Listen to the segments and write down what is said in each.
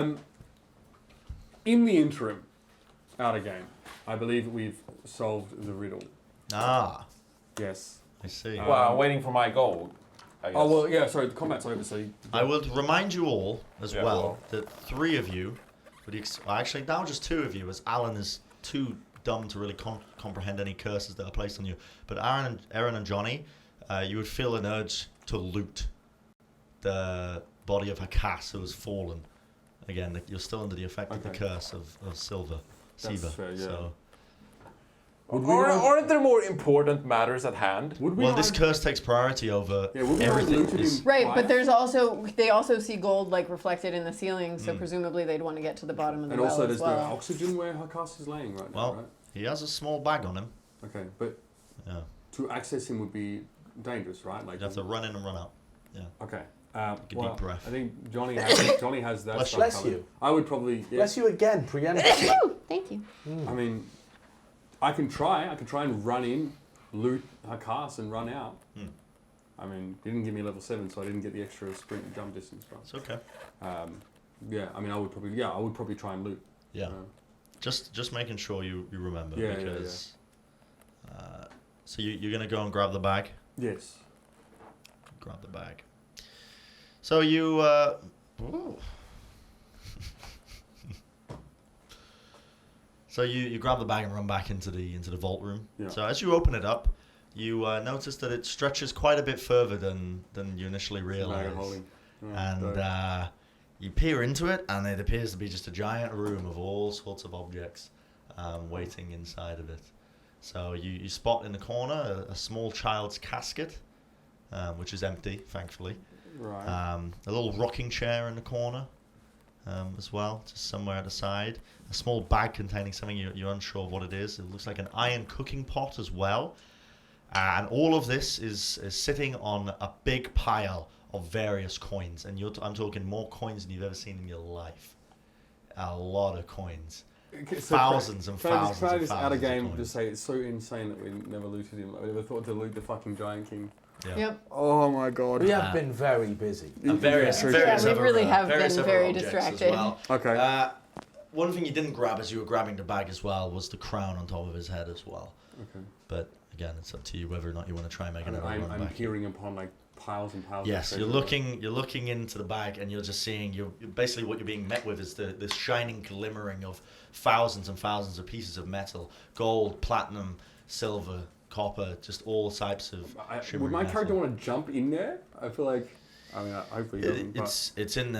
In the interim, out of game, I believe we've solved the riddle. Ah, Yes. I see. Well, I'm waiting for my goal. I guess. Oh, well, yeah, sorry, the combat's over, so... I will remind you all as Yeah, well that 3 of you, actually now just 2 of you, as Alan is too dumb to really comprehend any curses that are placed on you. But Eren and Jonny, you would feel an urge to loot the body of Hakas who has fallen. Again, you're still under the effect of the curse of Siva. fair, yeah. So, Aren't there more important matters at hand? well, this curse takes priority over everything. Right, but there's also they also see gold like reflected in the ceiling, so presumably they'd want to get to the bottom of the well And also, as there's well. no oxygen where Hakas is laying right now, right? He has a small bag on him. Okay, but to access him would be dangerous, right? Like You have to run in and run out. Yeah. Okay. Take a deep breath. I think Jonny has that. Bless stuff Bless covered. you. I would probably. Yeah. Bless you again, preemptively. Thank you. I mean, I can try and run in, loot Hakas and run out. I mean, he didn't give me level 7, so I didn't get the extra sprint and jump distance. Right? It's okay. Yeah, I mean, I would probably try and loot. Yeah. Just making sure you remember because. So you're gonna go and grab the bag. Yes. Grab the bag. So you. So you grab the bag and run back into the vault room. Yeah. So as you open it up, you notice that it stretches quite a bit further than you initially realized. And you peer into it, and it appears to be just a giant room of all sorts of objects waiting inside of it. So you spot in the corner a small child's casket, which is empty, thankfully. Right. A little rocking chair in the corner as well, just somewhere at the side. A small bag containing something you're unsure of what it is. It looks like an iron cooking pot as well. And all of this is sitting on a big pile of various coins. And I'm talking more coins than you've ever seen in your life. A lot of coins. So thousands and thousands Try and this thousands out of of game coins. to say it's so insane that we never looted him. I never thought to loot the fucking Giant King. Yeah. Yep. Oh my god. We have been very busy. And various we really have various been other very objects distracted. As well. Okay. One thing you didn't grab as you were grabbing the bag as well was the crown on top of his head as well. Okay. But again, it's up to you whether or not you want to try and make another run I'm back. peering upon like piles and piles. Yes, of you're treasure. looking into the bag, and you're just seeing basically what you're being met with is this shining glimmering of thousands and thousands of pieces of metal, gold, platinum, silver, copper, just all types of shimmering Would my metal. character want to jump in there? I feel like, I mean, hopefully he doesn't. It's in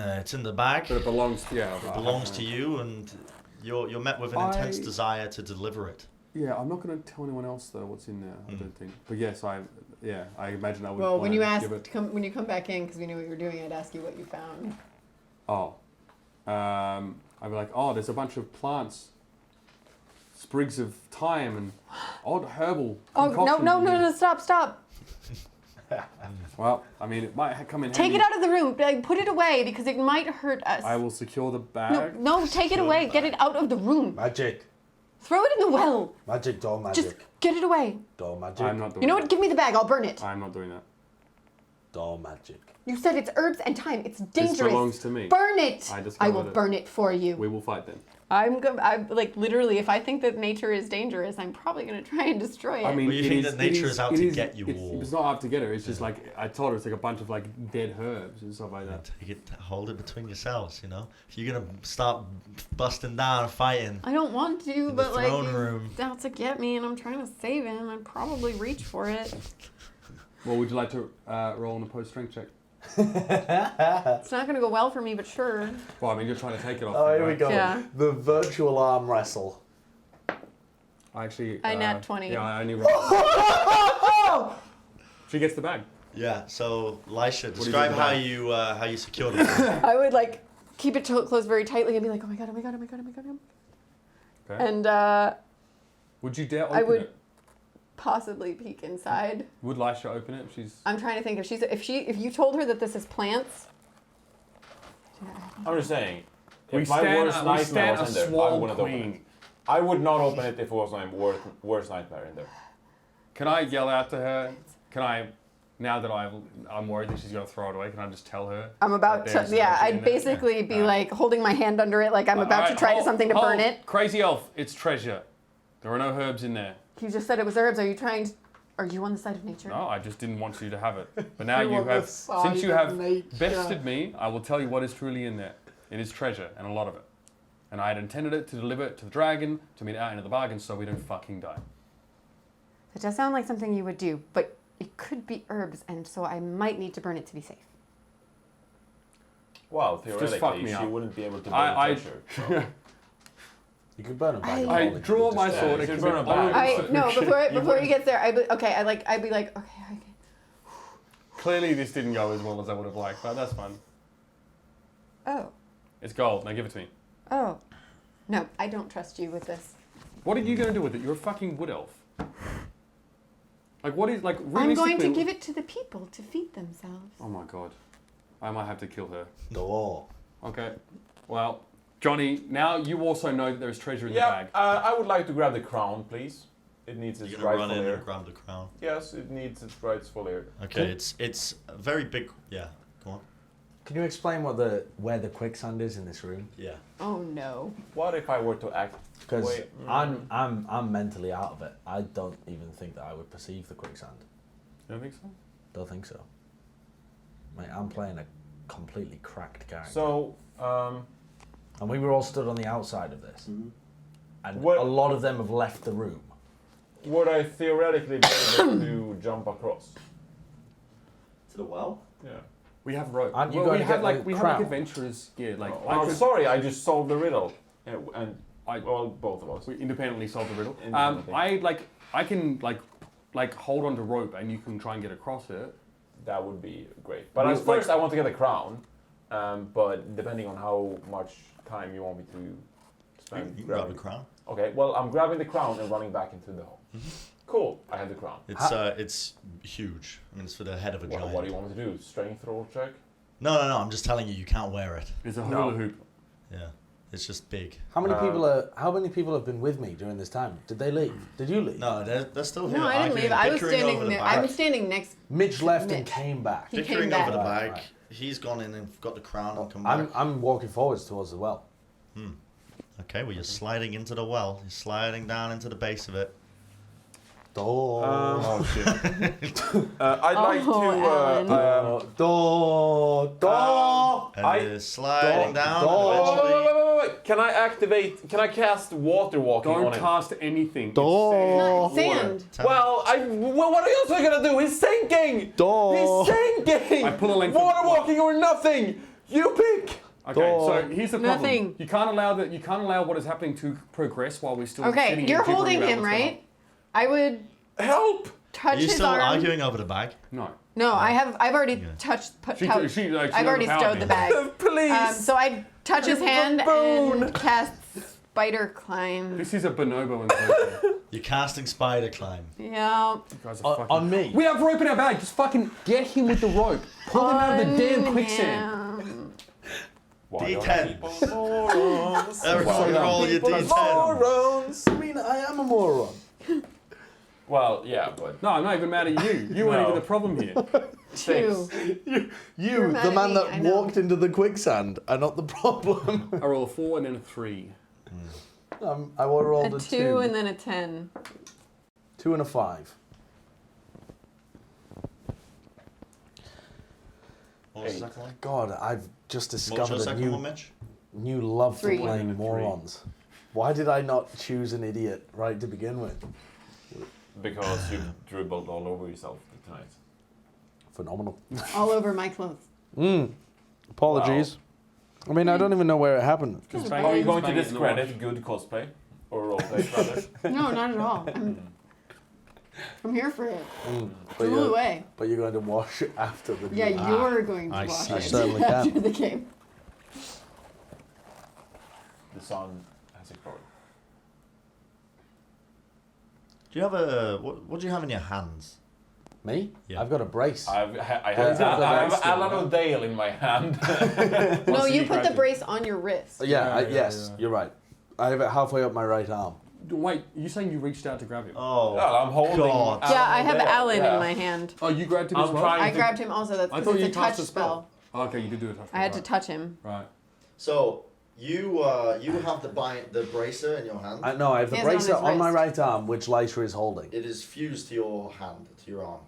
the bag. But it belongs to It belongs to you, and you're met with an intense desire to deliver it. Yeah, I'm not going to tell anyone else though what's in there. I don't think. But yes, I imagine I would. Well, when you when you come back in, because we knew what you were doing, I'd ask you what you found. Oh, I'd be like, oh, there's a bunch of plants, sprigs of thyme, and odd herbal. Oh no! Stop! Well, I mean, it might come in. Take handy. it out of the room. Like, put it away because it might hurt us. I will secure the bag. No, take it away. Get it out of the room. Magic. Throw it in the well. Magic, door magic. Just get it away. Door magic. I'm not doing. You know that. what? Give me the bag. I'll burn it. I'm not doing that. Door magic. You said it's herbs and thyme. It's dangerous. This belongs to me. Burn it. I discovered I will it. burn it for you. We will fight then. I'm like literally. If I think that nature is dangerous, I'm probably gonna try and destroy it. I mean, Well, you it think is- that nature it is out to get you all. It's not out to get her. It's just like I told her, it's like a bunch of like dead herbs and stuff like that. Take it, hold it between yourselves. You know, if you're gonna start busting down and fighting, I don't want to, in the but like throne he's room. out to get me, and I'm trying to save him. I'd probably reach for it. Well, would you like to roll on a post strength check? It's not gonna go well for me, but sure. Well, I mean, you're trying to take it off. Oh, me, here we right? go. Yeah. The virtual arm wrestle. I actually. I nat 20. Yeah, I only rolled. She gets the bag. Yeah. So, Lysha, do you describe do how about you secured it. I would like keep it closed very tightly and be like, oh my god. Okay. And Would you dare open I would it? possibly peek inside. Would Lysha open it? She's. I'm trying to think if you told her that this is plants. I'm just saying, We if my stand worst a nightmare was in there, I swole wouldn't open queen. it. I would not open it if it was my worst nightmare in there. Can I yell out to her? Can I now that I'm worried that she's going to throw it away, can I just tell her? I'm about that to, there's yeah, treasure in I'd there? basically be like holding my hand under it like I'm about to try something to burn it. Crazy elf, it's treasure. There are no herbs in there. You just said it was herbs. Are you on the side of nature? No, I just didn't want you to have it. But now You're you on the have, side since you of have nature. bested me, I will tell you what is truly in there. It is treasure, and a lot of it. And I had intended it to deliver it to the dragon, to meet out into the bargain, so we don't fucking die. It does sound like something you would do, but it could be herbs, and so I might need to burn it to be safe. Well, fuck theoretically, me she up. wouldn't be able to burn I- treasure. So. You could burn a bag of I holding. draw my Yeah, sword you and should commit burn a all bag. of it. No, before wouldn't- he gets there, I'd be like, okay. Clearly this didn't go as well as I would have liked, but that's fine. Oh, It's gold, now give it to me. oh. No, I don't trust you with this. What are you going to do with it? You're a fucking wood elf. Like, what is, like, I'm going to realistically- give it to the people to feed themselves. Oh my god. I might have to kill her. Door. Okay. Well, Johnny, now you also know that there's treasure in the Yeah, bag. I would like to grab the crown, please. It needs its You're gonna run rightful in ear. and grab the crown. Yes, it needs its rightful ear. Okay, it's a very big. Yeah, go on. Can you explain where the quicksand is in this room? Yeah. Oh no. What if I were to act? Because Wait, I'm mentally out of it. I don't even think that I would perceive the quicksand. You don't think so? Don't think so. Mate, I'm playing a completely cracked character. So, And we were all stood on the outside of this. And What- a lot of them have left the room. would I theoretically be able to jump across? To the well? Yeah. We have rope. Aren't you well, going we to have get like the we have crown? like adventurers. Yeah, like Oh, I'm sorry, I just solved the riddle. And well, both of us. we independently solved the riddle. Independently. I can like hold onto rope and you can try and get across it. That would be great. But We- at first, I want to get the crown. But depending on how much time you want me to You spend can grab grabbing. the crown. Okay, well, I'm grabbing the crown and running back into the hole. Cool, I have the crown. It's huge. I mean, it's for the head of a Well, giant. what do you want me to do? Strength roll check? No. I'm just telling you, you can't wear it. It's a No. hula hoop. Yeah, it's just big. How many people have been with me during this time? Did they leave? Did you leave? No, they're still here. No, I didn't leave. I was bickering standing over the there. bag. I'm standing next. Mitch left and Mitch. came back. He bickering came over the back. bag. Right. He's gone in and got the crown and come back. I'm walking forwards towards the well. Okay, well, you're sliding into the well. You're sliding down into the base of it. Door. Oh shit. I'd like Alan. Door. And you're sliding down. door. And eventually, Wait. Can I cast water walking on Don't him? cast anything. Door. It's Sand. Well, what else am I gonna do? He's sinking! Door. He's sinking! I pull a length of- Water walking or nothing! You pick! Okay, Door. so here's the problem. Nothing. You can't allow what is happening to progress while we're still Okay, sitting you're here holding gibbering him, about what's right? I would Help! touch are you his still arm. arguing over the bag? going on. No, I've already Yeah. touched. She I've already overpowered stowed me. the bag. Please! So I touch his hand Boom. and cast spider climb. This is a bonobo enclosure. You're casting spider climb. Yeah. You guys are fucking... On me. We have rope in our bag. Just fucking get him with the rope. Pull him out of the damn quicksand. him. Why don't D10. people morons? Everyone Why roll don't your people D10. morons? I mean, I am a moron. Well, yeah, but No, I'm not even mad at you. You weren't No. even the problem here. Two. You, You're mad the at man me, that I know. walked into the quicksand, are not the problem. I roll a 4 and then a 3. I rolled A a 2 and then a 10. 2 and a 5. What was the Eight. second one? God, I've just What was your discovered a second one, Mitch? new love for 3. playing Three. morons. Why did I not choose an idiot right to begin with? because you dribbled all over yourself tonight. Phenomenal. All over my clothes. Apologies. I mean, I don't even know where it happened. Just Are you going to bang it in the wash. discredit good cosplay? Or roleplay, rather? No, not at all. I'm here for it. But Move you're, away. but you're going to wash it after the Yeah, game. you're going to I watch see. I it certainly after can. the game. The sun has exploded. Do you have a what do you have in your hands? Me? Yeah. I've got a brace. I Yeah. have Alan O'Dale in my hand. No, so you you put the grabbed it. brace on your wrist. yes, yeah. you're right. I have it halfway up my right arm. Wait, you're saying you reached out to grab him? Oh, Well, I'm holding. God. Yeah, I have there, Alan yeah. in my hand. Oh, you grabbed him as I'm well? trying I to- grabbed him also. That's I because thought it's you a cast touch a spell. Oh, okay, you did do a touch spell. I had to right. touch him. Right. So you have the bracer in your hand. No, I have the He has it on bracer his on my wrist. right arm, which Lysha is holding. It is fused to your hand, to your arm.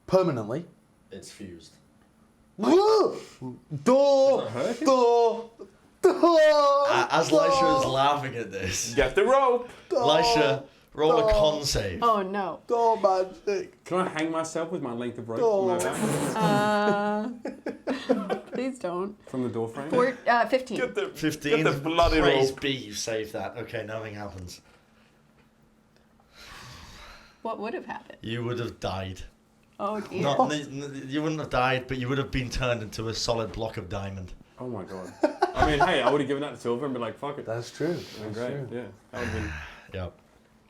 Permanently. It's fused. Door! hurt him? Door! As Lysha is laughing at this, Get the rope. Lysha, roll a con save. Oh no. Door magic! Can I hang myself with my length of rope from my back? Please don't. From the door frame? 15. Get the 15. Get the bloody Praise rope. be, you saved that. Okay, nothing happens. What would have happened? You would have died. Oh dear. You wouldn't have died, but you would have been turned into a solid block of diamond. Oh my god. I mean, hey, I would have given that to Silver and been like, fuck it. That's true. Oh, That's great. true. Yeah. That would have been. Yep.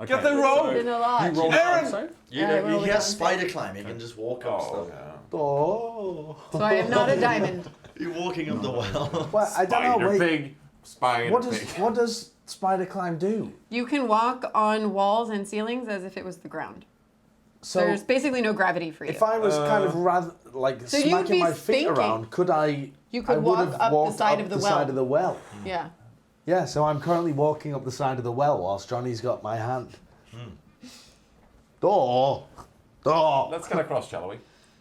Okay. Get the rope. It's been a lot. You rolled Eren! a save? You I rolled he a has con spider save. climb. He can just walk up Oh, stuff. yeah. Door. So I am not a diamond. You're walking up the well. Well, I don't know. Spider Wait. pig. Spider pig. What does spider climb do? You can walk on walls and ceilings as if it was the ground. So There's basically no gravity for you. if I was kind of rather like So you would smacking be my feet thinking- around, could I? You could I would walk have up the walked side up of the the well. side of the well. Yeah. Yeah, so I'm currently walking up the side of the well whilst Johnny's got my hand. Door. Let's get across, shall we?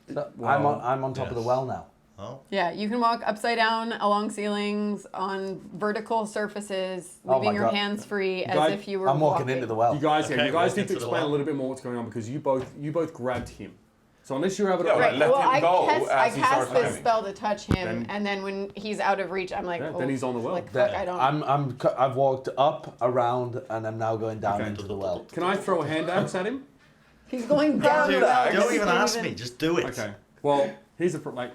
No, Well, I'm on top of the yes. well now. Oh. Yeah, you can walk upside down along ceilings, on vertical surfaces, Oh leaving my your God. hands free as Guys, if you were I'm walking into the well. You guys, Okay, you guys walk need into to the explain a well. little bit more what's going on because you both grabbed him. So unless you're able to, Yeah, Right. let Well, him go I as he cast starts this climbing. spell to touch him, Then- and then when he's out of reach, I'm like, Yeah, oh, then he's on the well. Like, fuck, I don't. I've walked up, around, and I'm now going down Okay. into the well. Can I throw a hand axe at him? He's going down. Dude, the well. don't even He's ask me. Just do it. Okay. Well, here's a like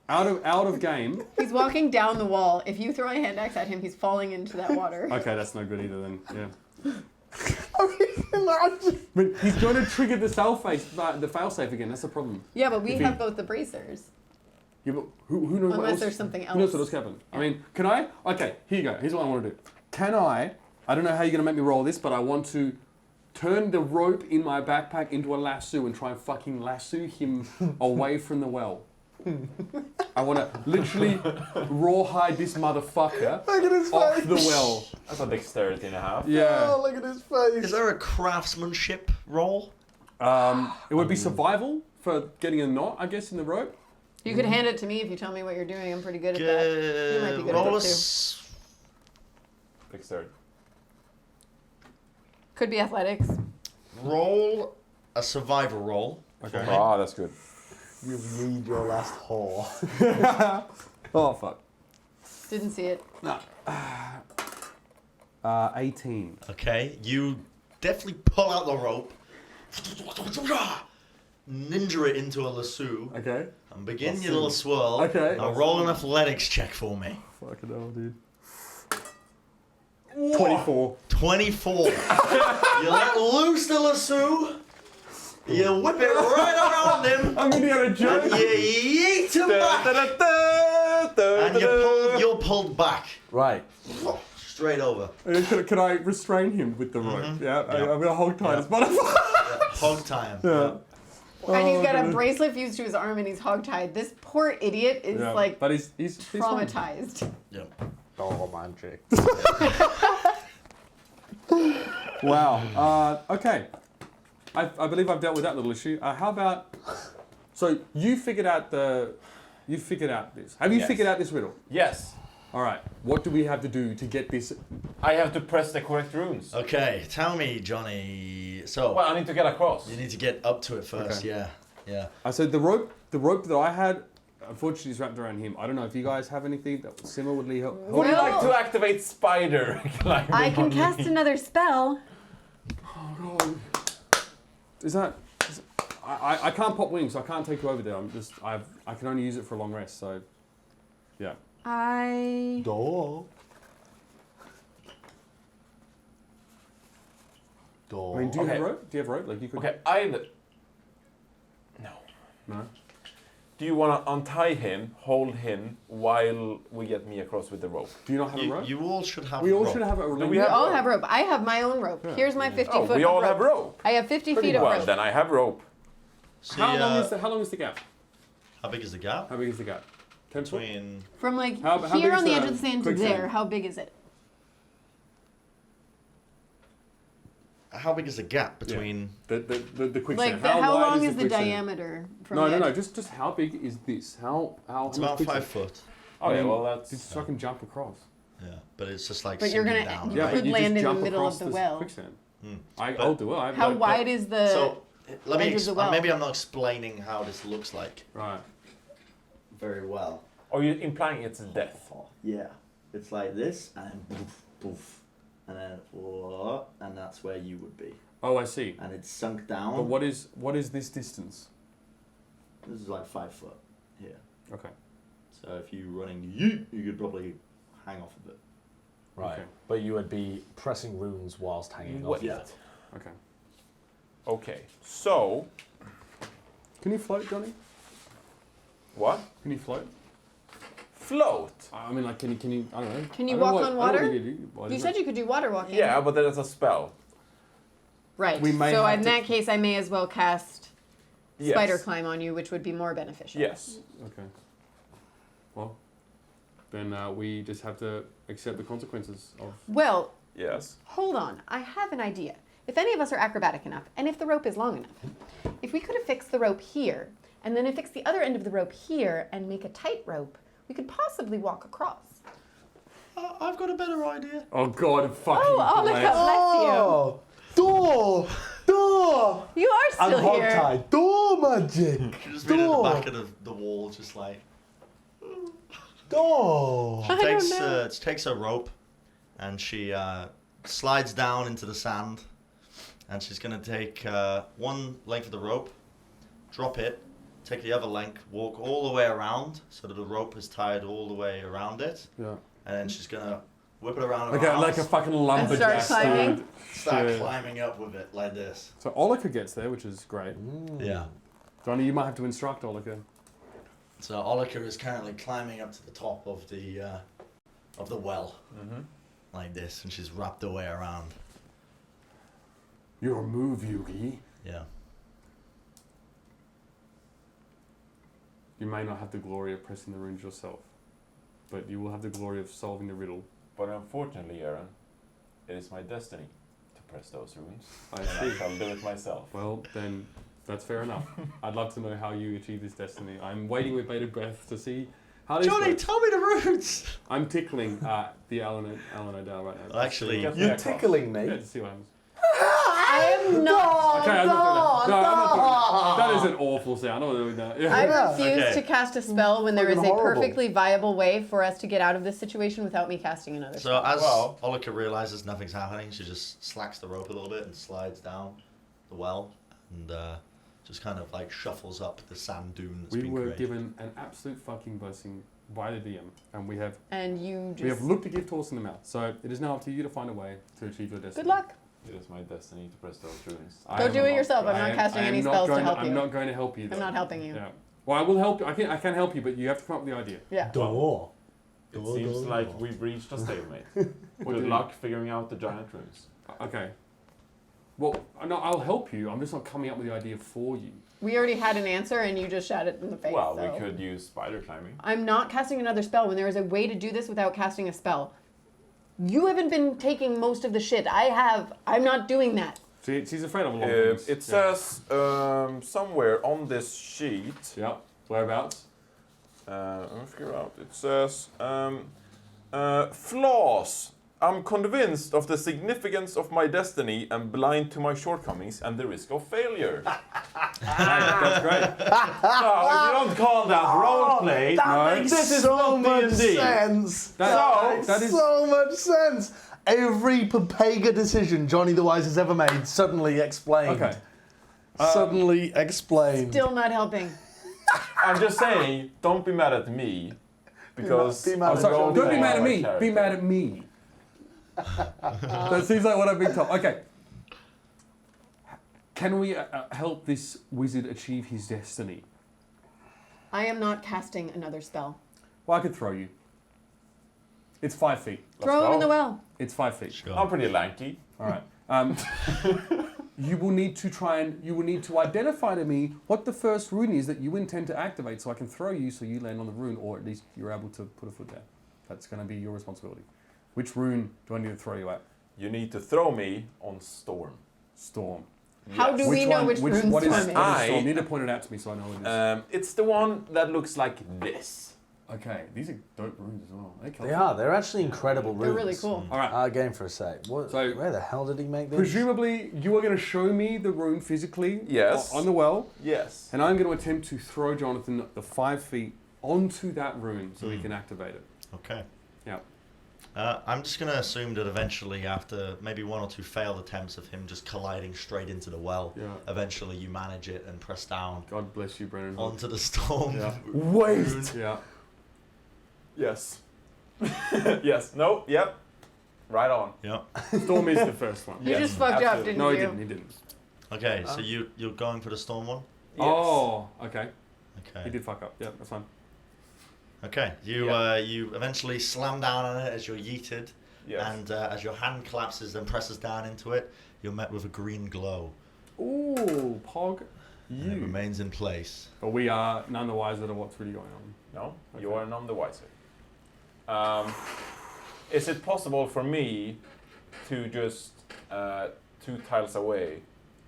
out of game. He's walking down the wall. If you throw a hand axe at him, he's falling into that water. Okay, that's no good either then. Yeah. But he's going to trigger the fail safe again. That's the problem. Yeah, but we If he- have both the bracers. Yeah, but who knows what Unless else? there's something Who knows else. what else happened? I mean, can I? Okay, here you go. Here's what I want to do. Can I don't know how you're going to make me roll this, but I want to turn the rope in my backpack into a lasso and try and fucking lasso him away from the well. I want to literally rawhide this motherfucker Look at his off face. the well. That's a dexterity and a half. Yeah. Oh, look at his face. Is there a craftsmanship roll? It would be survival for getting a knot, I guess, in the rope. You could hand it to me if you tell me what you're doing. I'm pretty good at that. You might be good at Roll that a too. Dexterity. Could be athletics. roll a survival roll. Okay. Oh, that's good. You've need your last haul. Oh, fuck. Didn't see it. 18. Okay, you definitely pull out the rope, ninja it into a lasso, Okay. and begin your little swirl. Okay. Now roll an athletics check for me. Fucking hell, dude. 24. 24. You let loose the lasso, you whip it right around him, I'm gonna get a joke. and you yeet him back, and you're pulled back. Right. Straight over. Can I restrain him with the rope? Yeah, Yeah. I'm gonna hold tight Yeah. as motherfucker. Hog time. Yeah. And he's got a goodness. bracelet fused to his arm and he's hogtied. This poor idiot is Yeah, like but he's fine. traumatized. Yep. Oh, magic. Wow. Okay. I believe I've dealt with that little issue. How about? So you figured out this. Have you Yes. figured out this riddle? Yes. All right. What do we have to do to get this? I have to press the correct runes. Okay, tell me, Johnny. So Well, I need to get across. you need to get up to it first. Okay. Yeah. Yeah. I said the rope that I had, unfortunately, is wrapped around him. I don't know if you guys have anything that similarly help. Would you Well- like to activate spider climbing I can on cast me? another spell. Oh God. I can't pop wings, so I can't take you over there. I can only use it for a long rest. So, yeah. Door. Door. I mean, do you have Okay. rope? Do you have rope? Like you could. Okay, No. No. Do you want to untie him, hold him, while we get me across with the rope? Do you not have a rope? You all should have We all rope. should have a rope. We have all rope? have rope. I have my own rope. Yeah. Here's my 50 Oh, foot we all of rope. have rope. I have 50 feet of Well, rope. then I have rope. See, How long is the gap? how big is the gap? How big is the gap? 10 foot? Between From like How here big on is the the edge of the sand to quicksand? there, how big is it? how big is the gap between? The quicksand. Like, how how wide long is the quicksand? diameter from No, the no, edge? no. Just how big is this? How It's much about quicksand? 5 foot. Okay, mean, well that's... Just so I can jump across. Yeah, but it's just like But you're sinking gonna- down. you right? could you land just in the jump middle of across the this well. Quicksand. Mm. I'll do it. How wide is the... So let me edge of the well? maybe I'm not explaining how this looks like Right. very well. Are you implying it's death? Yeah, it's like this and then poof, poof, and then whoa, and that's where you would be. Oh, I see. And it's sunk down. But what is this distance? This is like 5 foot here. Okay. So if you running, you could probably hang off of it. Right. Okay. But you would be pressing runes whilst hanging off. Wait. Yeah. Okay. Okay, so... Can you float, Johnny? What? Can you float? Float? I mean, like, can you? I don't know. Can you I don't know walk what- on I don't know water? what you do. What You is said it? you could do water walking. Yeah, but that's a spell. Right. We may so have in to- that case, I may as well cast Yes. spider climb on you, which would be more beneficial. Yes. Okay. Well, then we just have to accept the consequences of. Well, Yes. hold on. I have an idea. If any of us are acrobatic enough, and if the rope is long enough, if we could affix the rope here, and then affix the other end of the rope here, and make a tight rope, we could possibly walk across. I've got a better idea. Oh God! Fucking. Oh, look bless. Oh, door, door, You are and still here. hogtie, door magic, Just been at the door, back of the wall, just like. door. I don't know. Takes a rope, and she slides down into the sand, and she's gonna take one length of the rope, drop it, take the other length, walk all the way around so that the rope is tied all the way around it, Yeah. and then she's gonna whip it around her Okay, arms, like a fucking lumberjack. start climbing? dude. start Shit. climbing up with it like this. So Olika gets there, which is great. Yeah. Johnny, you might have to instruct Olika. So Olika is currently climbing up to the top of the well, Mm-hmm. like this, and she's wrapped her way around. Your move, Yugi. Yeah. You may not have the glory of pressing the runes yourself, but you will have the glory of solving the riddle. But unfortunately, Eren, it is my destiny to press those runes. I And I see. shall do it myself. Well, then that's fair enough. I'd love to know how you achieve this destiny. I'm waiting with bated breath to see how this Johnny, works. tell me the roots. I'm tickling the Alan O'Dell right now. Actually, Get me You're across. tickling Yeah, me. to see what happens. I am not. Okay, I'm not doing that. No, I'm not doing that. That is an awful sound. I'm not doing that. Yeah. I refuse Okay. to cast a spell when there is a Fucking horrible. perfectly viable way for us to get out of this situation without me casting another So spell. as Well- Olika realizes nothing's happening, she just slacks the rope a little bit and slides down the well, and just kind of like shuffles up the sand dune that's We been were created. given an absolute fucking blessing by the DM, and we have And you we have just... looked a gift horse in the mouth. So it is now up to you to find a way to achieve your destiny. Good luck. It is my destiny to press those runes. I Go am do it not- yourself. I'm I not am- casting I am any not spells to going help I'm you. not going to help you. I'm though. not helping you. Yeah. Well, I will help you. I can help you, but you have to come up with the idea. Yeah. Door. It Door, seems door, like door. we've reached a stalemate. What do Good you- luck figuring out the giant runes. Okay. Well, no, I'll help you. I'm just not coming up with the idea for you. We already had an answer and you just shot it in the face. Well, so. we could use spider climbing. I'm not casting another spell when there is a way to do this without casting a spell. You haven't been taking most of the shit. I have. I'm not doing that. She's afraid of a lot of things. It says somewhere on this sheet. Yeah. Whereabouts? Let me figure out. It says flaws. I'm convinced of the significance of my destiny and blind to my shortcomings and the risk of failure. That's great. No, if you don't call that roleplay, That makes this is so not much D&D. sense. That That is- makes so much sense. Every Papega decision Johnny the Wise has ever made suddenly explained. Okay. Suddenly explained. Still not helping. I'm just saying, don't be mad at me because Be mad I'm at Sorry, Johnny. don't be roleplaying mad at my me. Be character. mad at me. That seems like what I've been told. Okay. Can we help this wizard achieve his destiny? I am not casting another spell. Well, I could throw you. It's 5 feet. Throw him in the well. It's 5 feet. Sure. I'm pretty lanky. All right. You will need to identify to me what the first rune is that you intend to activate, so I can throw you, so you land on the rune, or at least you're able to put a foot down. That's going to be your responsibility. Which rune do I need to throw you at? You need to throw me on Storm. Storm. How do we know which rune what is Storm is? Storm? You need to point it out to me so I know what it is. It's the one that looks like this. Okay, these are dope runes as well. They are. They're actually incredible runes. They're really cool. All right. Game for a sec. What, So- where the hell did he make this? Presumably, you are going to show me the rune physically Yes. on the well, Yes. and I'm going to attempt to throw Jonathan the 5 feet onto that rune so he can activate it. Okay. Yeah. I'm just going to assume that eventually, after maybe 1 or 2 failed attempts of him just colliding straight into the well, Yeah. eventually you manage it and press down God bless you, Brennan. onto the storm. Yeah. Wait. Yeah. Yes. Yes. No. Yep. Right on. Yep. Storm is the first one. You Yes, just fucked up, absolutely. didn't No, you? he didn't. He didn't. Okay, so you're going for the storm one? Yes. Oh, okay. He Okay. did fuck up. Yeah, that's fine. Okay. You Yeah. you eventually slam down on it as you're yeeted, Yes. and as your hand collapses and presses down into it, you're met with a green glow. Ooh, Pog, And it you. remains in place. But we are none the wiser to what's really going on. No, Okay. you are none the wiser. Is it possible for me to just 2 tiles away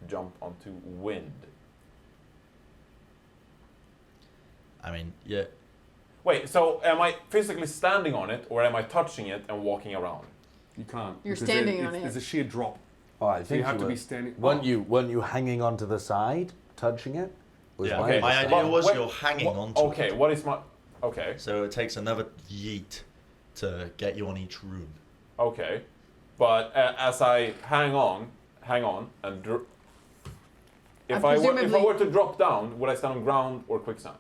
jump onto wind? I mean, yeah. Wait, so am I physically standing on it, or am I touching it and walking around? You can't. You're because standing there- on it. There's a sheer drop. Oh, I So think you have to were, be standing. Weren't you hanging onto the side, touching it? Was Yeah, my okay. My understanding. idea was What- you're hanging what- onto Okay, it. what is my... Okay, So it takes another yeet to get you on each rune. okay. But as I hang on, and... If I presumably- were to drop down, would I stand on ground or quicksand?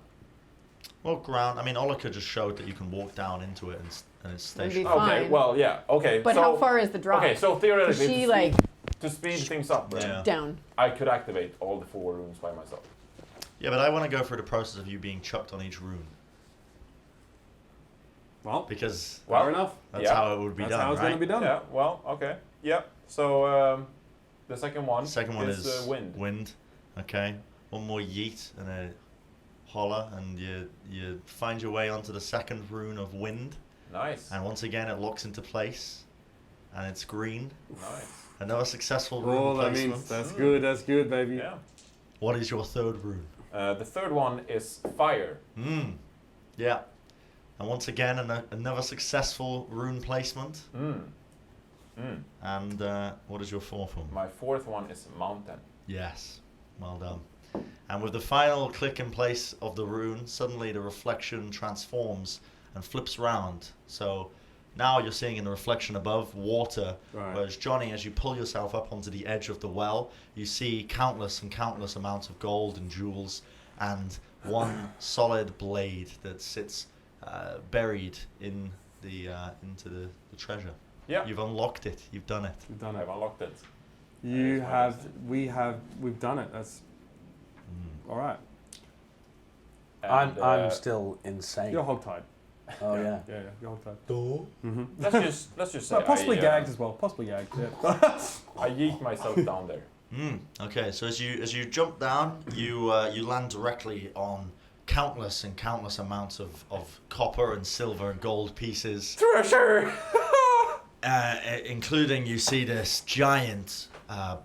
Well, ground. I mean, Olika just showed that you can walk down into it and it's That'd stationary. be Okay, Fine. well, yeah, okay. But so, how far is the drop? Okay, so Is theoretically, she like to speed things up, right, Yeah. down? I could activate all the 4 rooms by myself. Yeah, but I want to go through the process of you being chucked on each rune Well, because Well, fair enough. that's yeah. how it would be That's done, how it's right? going to be done. Yeah, well, okay. Yeah, so the second one, Second one is wind. Wind. Okay. One more yeet and a holler, and you find your way onto the second rune of wind, Nice, and once again it locks into place, and it's green. nice. Another successful rune Oh, that placement. means that's good. That's good, baby. Yeah. What is your third rune? The third one is fire. Yeah. And once again, another successful rune placement. And what is your fourth one? My fourth one is mountain. Yes. Well done. And with the final click in place of the rune, suddenly the reflection transforms and flips round. So now you're seeing in the reflection above water, Right. whereas Jonny, as you pull yourself up onto the edge of the well, you see countless and countless amounts of gold and jewels and one solid blade that sits buried in the into the treasure. Yeah, You've unlocked it. You've done it. We've done I've it. unlocked it. You That is my have. destiny. We've done it. That's all right. And, I'm still insane. You're hogtied. Oh yeah. Yeah, yeah. You're hogtied. let's just say Well, possibly I, gagged as well. Possibly gagged. Yeah. I yeet myself down there. Okay, so as you jump down, you land directly on countless and countless amounts of copper and silver and gold pieces, Treasure. including you see this giant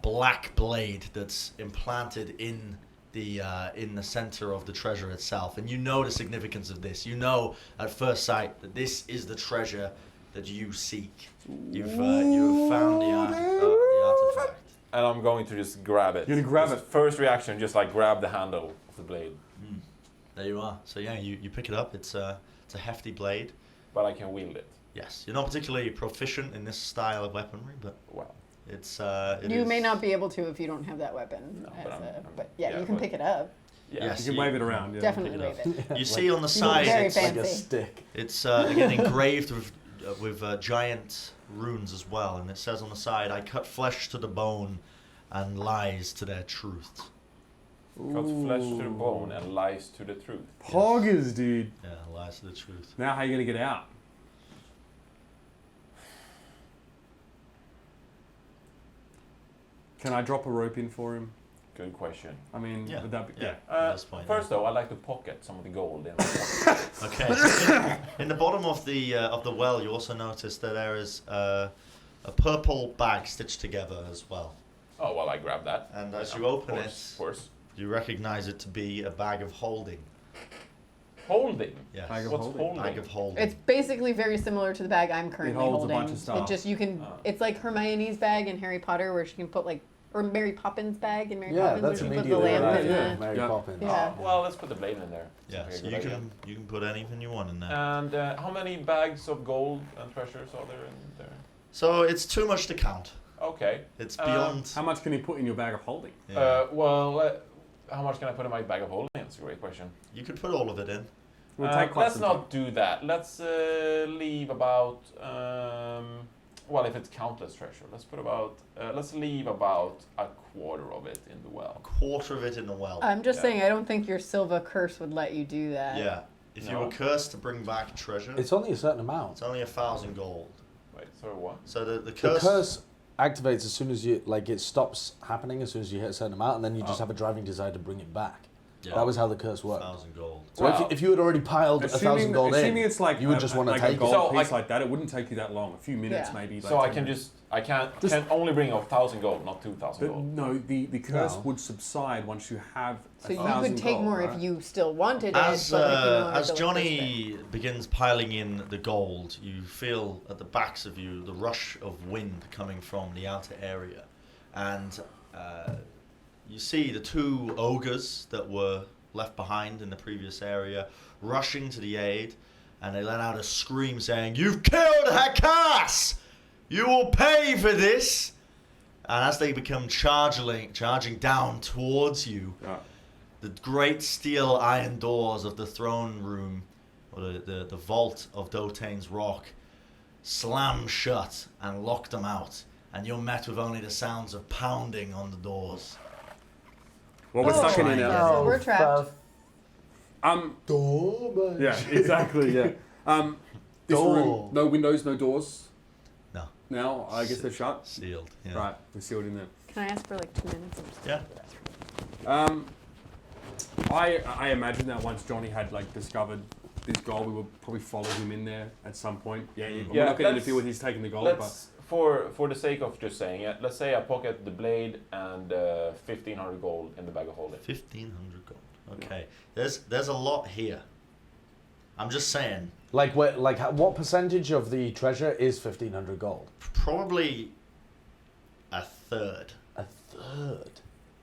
black blade that's implanted in the center of the treasure itself, and you know the significance of this. You know at first sight that this is the treasure that you seek. You've found the artifact. And I'm going to just grab it. You're gonna grab Just it. First reaction, just like grab the handle of the blade. There you are. So yeah, you pick it up. It's a hefty blade. But I can wield it. Yes, you're not particularly proficient in this style of weaponry, but Well, it's. You may not be able to if you don't have that weapon. No, as but a, I'm- but yeah, yeah, you can but- pick it up. yeah. Yes. You can wave it around. Yeah. Definitely pick wave it it. You see on the You look side, very it's, fancy. Like a stick. it's again engraved with giant runes as well, and it says on the side, "I cut flesh to the bone, and lies to their truth." Cuts flesh to the bone and lies to the truth. Poggers, dude. Yeah, lies to the truth. Now how are you going to get out? Can I drop a rope in for him? Good question. I mean, Yeah. would that be... Yeah. At this point, First though, I'd like to pocket some of the gold in. Okay. So in the bottom of the well, you also notice that there is a purple bag stitched together as well. Oh well, I grab that. And as Yeah, you open of course. you recognize it to be a bag of holding. Holding. Yes. Bag of What's holding. holding? Bag of holding. It's basically very similar to the bag I'm currently holds a holding. bunch of stuff. It just you can. It's like Hermione's bag in Harry Potter, where she can put like, or Mary Poppins' bag in Mary Yeah, Poppins, that's where she put the immediately lamp what I in do. the. Mary Yeah. Poppins. Yeah. Well, let's put the blade in there. Yeah, Seems so like a you good idea. can put anything you want in there. And how many bags of gold and treasures are there in there? So it's too much to count. Okay. It's beyond. How much can he put in your bag of holding? Yeah. How much can I put in my bag of holding? That's a great question. You could put all of it in. We'll take quite Let's some not do that. Let's leave about. Well, if it's countless treasure, let's put about. Let's leave about a quarter of it in the A well. quarter of it in the well. I'm just Yeah. saying, I don't think your Silva curse would let you do that. Yeah. If you No. were cursed to bring back treasure, It's only a certain amount. it's only 1,000 gold. Wait, sorry, what? So the The curse. curse activates as soon as you it stops happening as soon as you hit a certain amount, and then you just Oh. have a driving desire to bring it back. Yeah, That was how the curse worked. 1,000 gold. So Wow. if you had already piled 1,000 gold assuming in, it's like you would just want to like take a gold it. So piece I- like that, it wouldn't take you that long. A few minutes, Yeah. maybe. So I can can only bring 1,000 gold, not 2,000 But gold. no, the curse No. would subside once you have So you 1,000 could take gold, more right? if you still wanted As it. But like, you know, as the first bit. Johnny begins piling in the gold, you feel at the backs of you the rush of wind coming from the outer area, and you see the two ogres that were left behind in the previous area rushing to the aid, and they let out a scream saying, "You've killed Hakas! You will pay for this!" And as they become charging down towards you, Yeah. the great steel iron doors of the throne room, or the vault of Dotane's rock, slam shut and lock them out, and you're met with only the sounds of pounding on the doors. Well, we're Oh, stuck in here now. yeah. We're trapped. Yeah, exactly. Yeah. This Door. room, no windows, no doors. No. Now I guess they're shut. Sealed. Yeah. Right, we're sealed in there. Can I ask for like 2 minutes? I'm just Yeah. I imagine that once Johnny had like discovered this gold, we would probably follow him in there at some point. Yeah, we're Yeah, not going to let's- interfere with his taking the gold, Let's, for the sake of just saying it, let's say I pocket the blade and 1,500 gold in the bag of holding. 1,500 gold. Okay. There's a lot here. I'm just saying. What percentage of the treasure is 1,500 gold? Probably a third. A third.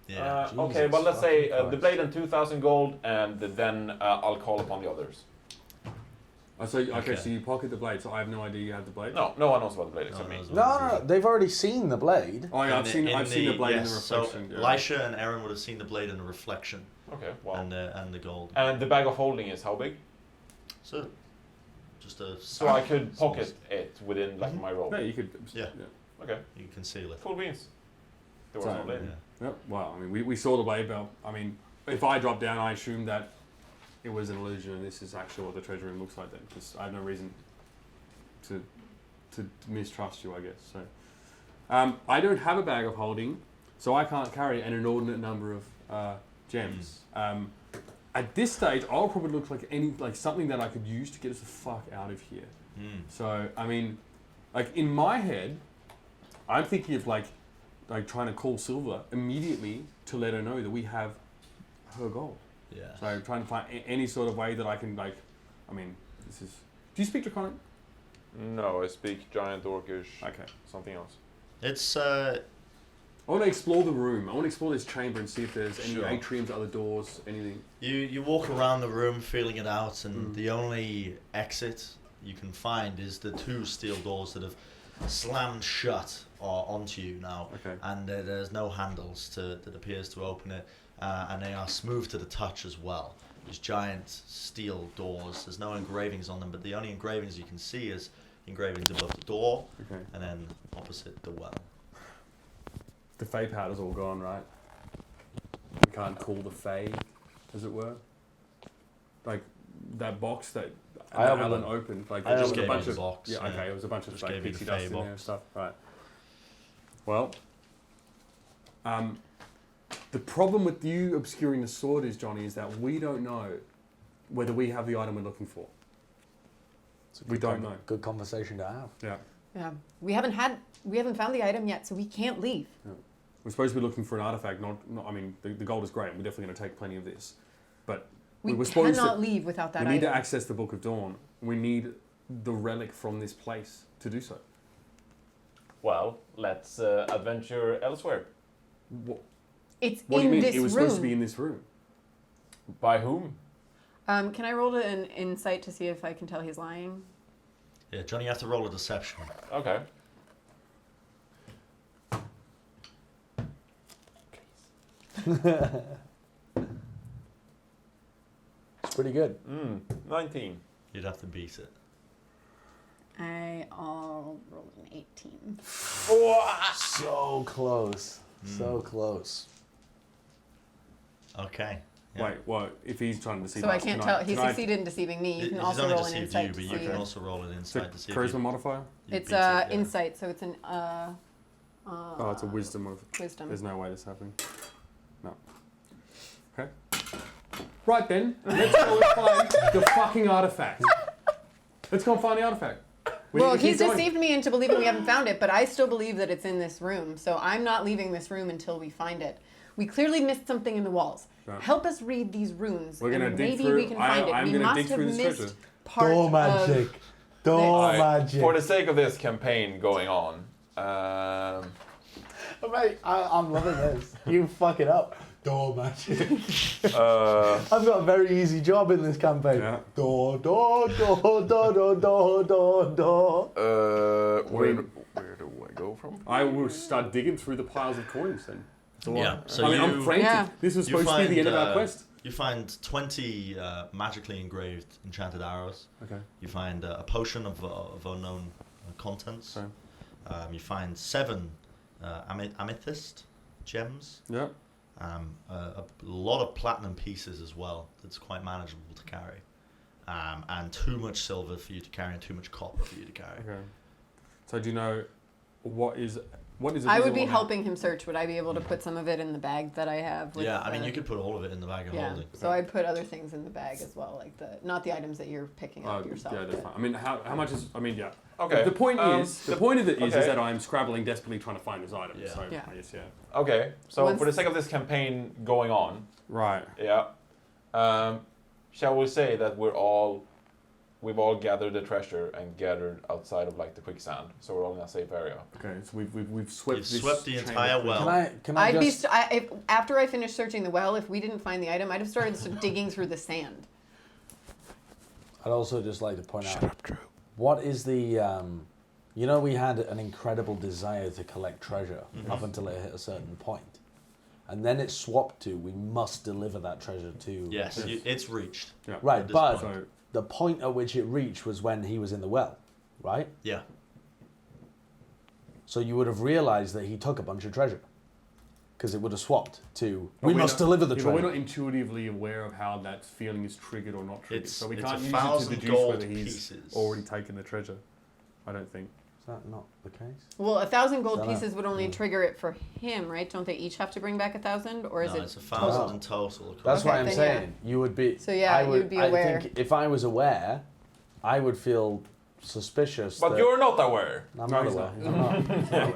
Yeah. Okay, Jesus but let's say fucking the Christ. blade and 2,000 gold, and then I'll call upon the others. but okay, Okay. so you pocket the blade. So I have no idea you have the blade. No, no one knows about the blade No except one me. knows. No, they've already seen the blade. Oh yeah, I've seen the blade in the yes, reflection. So yeah. Lysha and Eren would have seen the blade in the reflection Okay, well. and the gold. And the bag of holding is how big? So just a. So I could pocket it within like Mhm. my roll. No, you could. Yeah. Okay, You can conceal it. cool beans. There was So, no blade. Yeah. Yep. Well, I mean, we saw the blade belt. I mean, if I drop down, I assume that it was an illusion, and this is actually what the treasure room looks like. Then, because I have no reason to mistrust you, I guess. So, I don't have a bag of holding, so I can't carry an inordinate number of gems. At this stage, I'll probably look like something that I could use to get us the fuck out of here. Mm. So, I mean, like in my head, I'm thinking of like trying to call Silver immediately to let her know that we have her gold. Yeah. So I'm trying to find any sort of way that I can I mean, this is. Do you speak Draconic? No, I speak giant orcish. Okay. Something else. It's I want to explore the room. I want to explore this chamber and see if there's any Sure. atriums, other doors, anything. you walk around the room feeling it out, and Mm. the only exit you can find is the two steel doors that have slammed shut onto you now. Okay. And there's no handles that appears to open it, and they are smooth to the touch as well. These giant steel doors. There's no engravings on them, but the only engravings you can see is engravings above the door Okay. and then opposite the well. The fey powder's all gone, right? We can't call the Fae, as it were. Like that box that Alan opened. Like I there just was a gave bunch you of the box, yeah, yeah. okay, it was a bunch of Just like gave you the pixie dust Fae in there and box. stuff. Right. Well, the problem with you obscuring the sword is, Jonny, is that we don't know whether we have the item we're looking for. We don't know. Good conversation to have. Yeah. Yeah. We haven't found the item yet, so we can't leave. We're supposed to be looking for an artifact. Not I mean, the gold is great. And we're definitely going to take plenty of this, but We were supposed cannot leave without that we need item. to access the Book of Dawn. We need the relic from this place to do so. Well, let's adventure elsewhere. What, It's what do you in mean? this It was room. supposed to be in this room. By whom? Can I roll an insight to see if I can tell he's lying? Yeah, Jonny, you have to roll a deception. Okay. It's pretty good. 19. You'd have to beat it. I'll roll an 18. So close. So close. Okay. Yeah. Wait, what? If he's trying to deceive So us, I can't can tell. He can I- succeeded in deceiving me. You can He's also only roll an deceived insight you, to but see you can it. also roll an It's a insight to see if charisma you, modifier. you It's beat it, yeah. insight, so it's an Oh, it's a wisdom of. wisdom. There's no way this happening. No. Okay. Right then, let's go and find the fucking artifact. Let's go and find the artifact. We Well, need to keep he's going. deceived me into believing we haven't found it, but I still believe that it's in this room. So I'm not leaving this room until we find it. We clearly missed something in the walls. Right. Help us read these runes, We're gonna and dig maybe through- we can find it. I'm We gonna must dig have through this missed treasure. part Door of magic. Door Alright, magic. For the sake of this campaign going on, Mate, I'm loving this. You fuck it up. Door magic. I've got a very easy job in this campaign. Yeah. Door, door, door, door, door, door, door, door. where do I go from? I will start digging through the piles of coins then. It's a lot. Yeah, so I mean, I'm you- frantic. Yeah. This was You supposed to be the end of our find, quest. You find 20 magically engraved enchanted arrows. Okay. You find a potion of unknown contents. Okay. You find 7 amethyst gems. Yeah. A lot of platinum pieces as well. That's quite manageable to carry. And too much silver for you to carry and too much copper for you to carry. Okay. So do you know what is a I would be visible amount? helping him search. Would I be able to put some of it in the bag that I have? With Yeah, I mean, the- you could put all of it in the bag of Yeah. holding. So I'd put other things in the bag as well, like not the items that you're picking up yourself. Yeah, that's but- fine. I mean, how much is? I mean, yeah. Okay. The point is, the point of it is okay. that I'm scrabbling desperately trying to find this item. Yeah. So Yeah. I guess Okay, so Once- for the sake of this campaign going on, Right. yeah, shall we say that we've all gathered the treasure and gathered outside of like the quicksand, so we're all in a safe area. Okay. So we've swept. You've this swept the chamber entire clean. well. Can I I'd be just... after I finished searching the well. If we didn't find the item, I'd have started digging through the sand. I'd also just like to point out... Drew. What is the... you know, we had an incredible desire to collect treasure up until it hit a certain point. And then it swapped to, we must deliver that treasure to... Yes, it's reached. Yeah. Right, At this but point. So the point at which it reached was when he was in the well, right? Yeah. So you would have realized that he took a bunch of treasure. Because it would have swapped to, But we we're must not- deliver the yeah, but treasure. we're not intuitively aware of how that feeling is triggered or not triggered. It's- So we it's can't use it to 1,000 deduce gold whether he's pieces. already taken the treasure. I don't think. Is that not the case? Well, 1,000 gold Dunno. pieces would only trigger it for him, right? Don't they each have to bring back 1,000, or is No, it it's 1,000 total? in total. That's Okay, what I'm then saying. You would be... So yeah, you'd be aware. I think if I was aware, I would feel suspicious But that... you're not aware. I'm No, not he's aware. not. I'm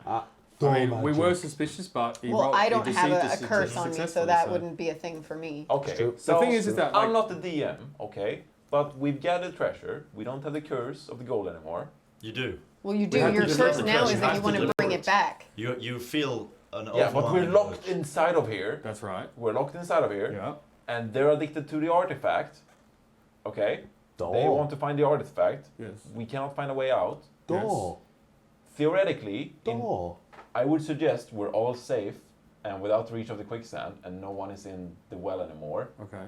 not. I mean, we magic. were suspicious, but he Well, rolled, I he don't have deceived a us curse on me, so successfully, that wouldn't be a thing for me. Okay, true. so The thing is that like, I'm not the DM, okay, but we've gathered treasure. We don't have the curse of the gold anymore. You do. Well, you do. have to Your deliver curse the now treasure. is You that have you to want to deliver bring it. it back. You feel an Yeah, but we're overwhelming locked urge. inside of here. that's right. We're locked inside of here, Yeah. and they're addicted to the artifact. Okay, they want to find the artifact. Yes. We cannot find a way out. Door. Theoretically, Door. I would suggest we're all safe and without reach of the quicksand, and no one is in the well anymore. Okay.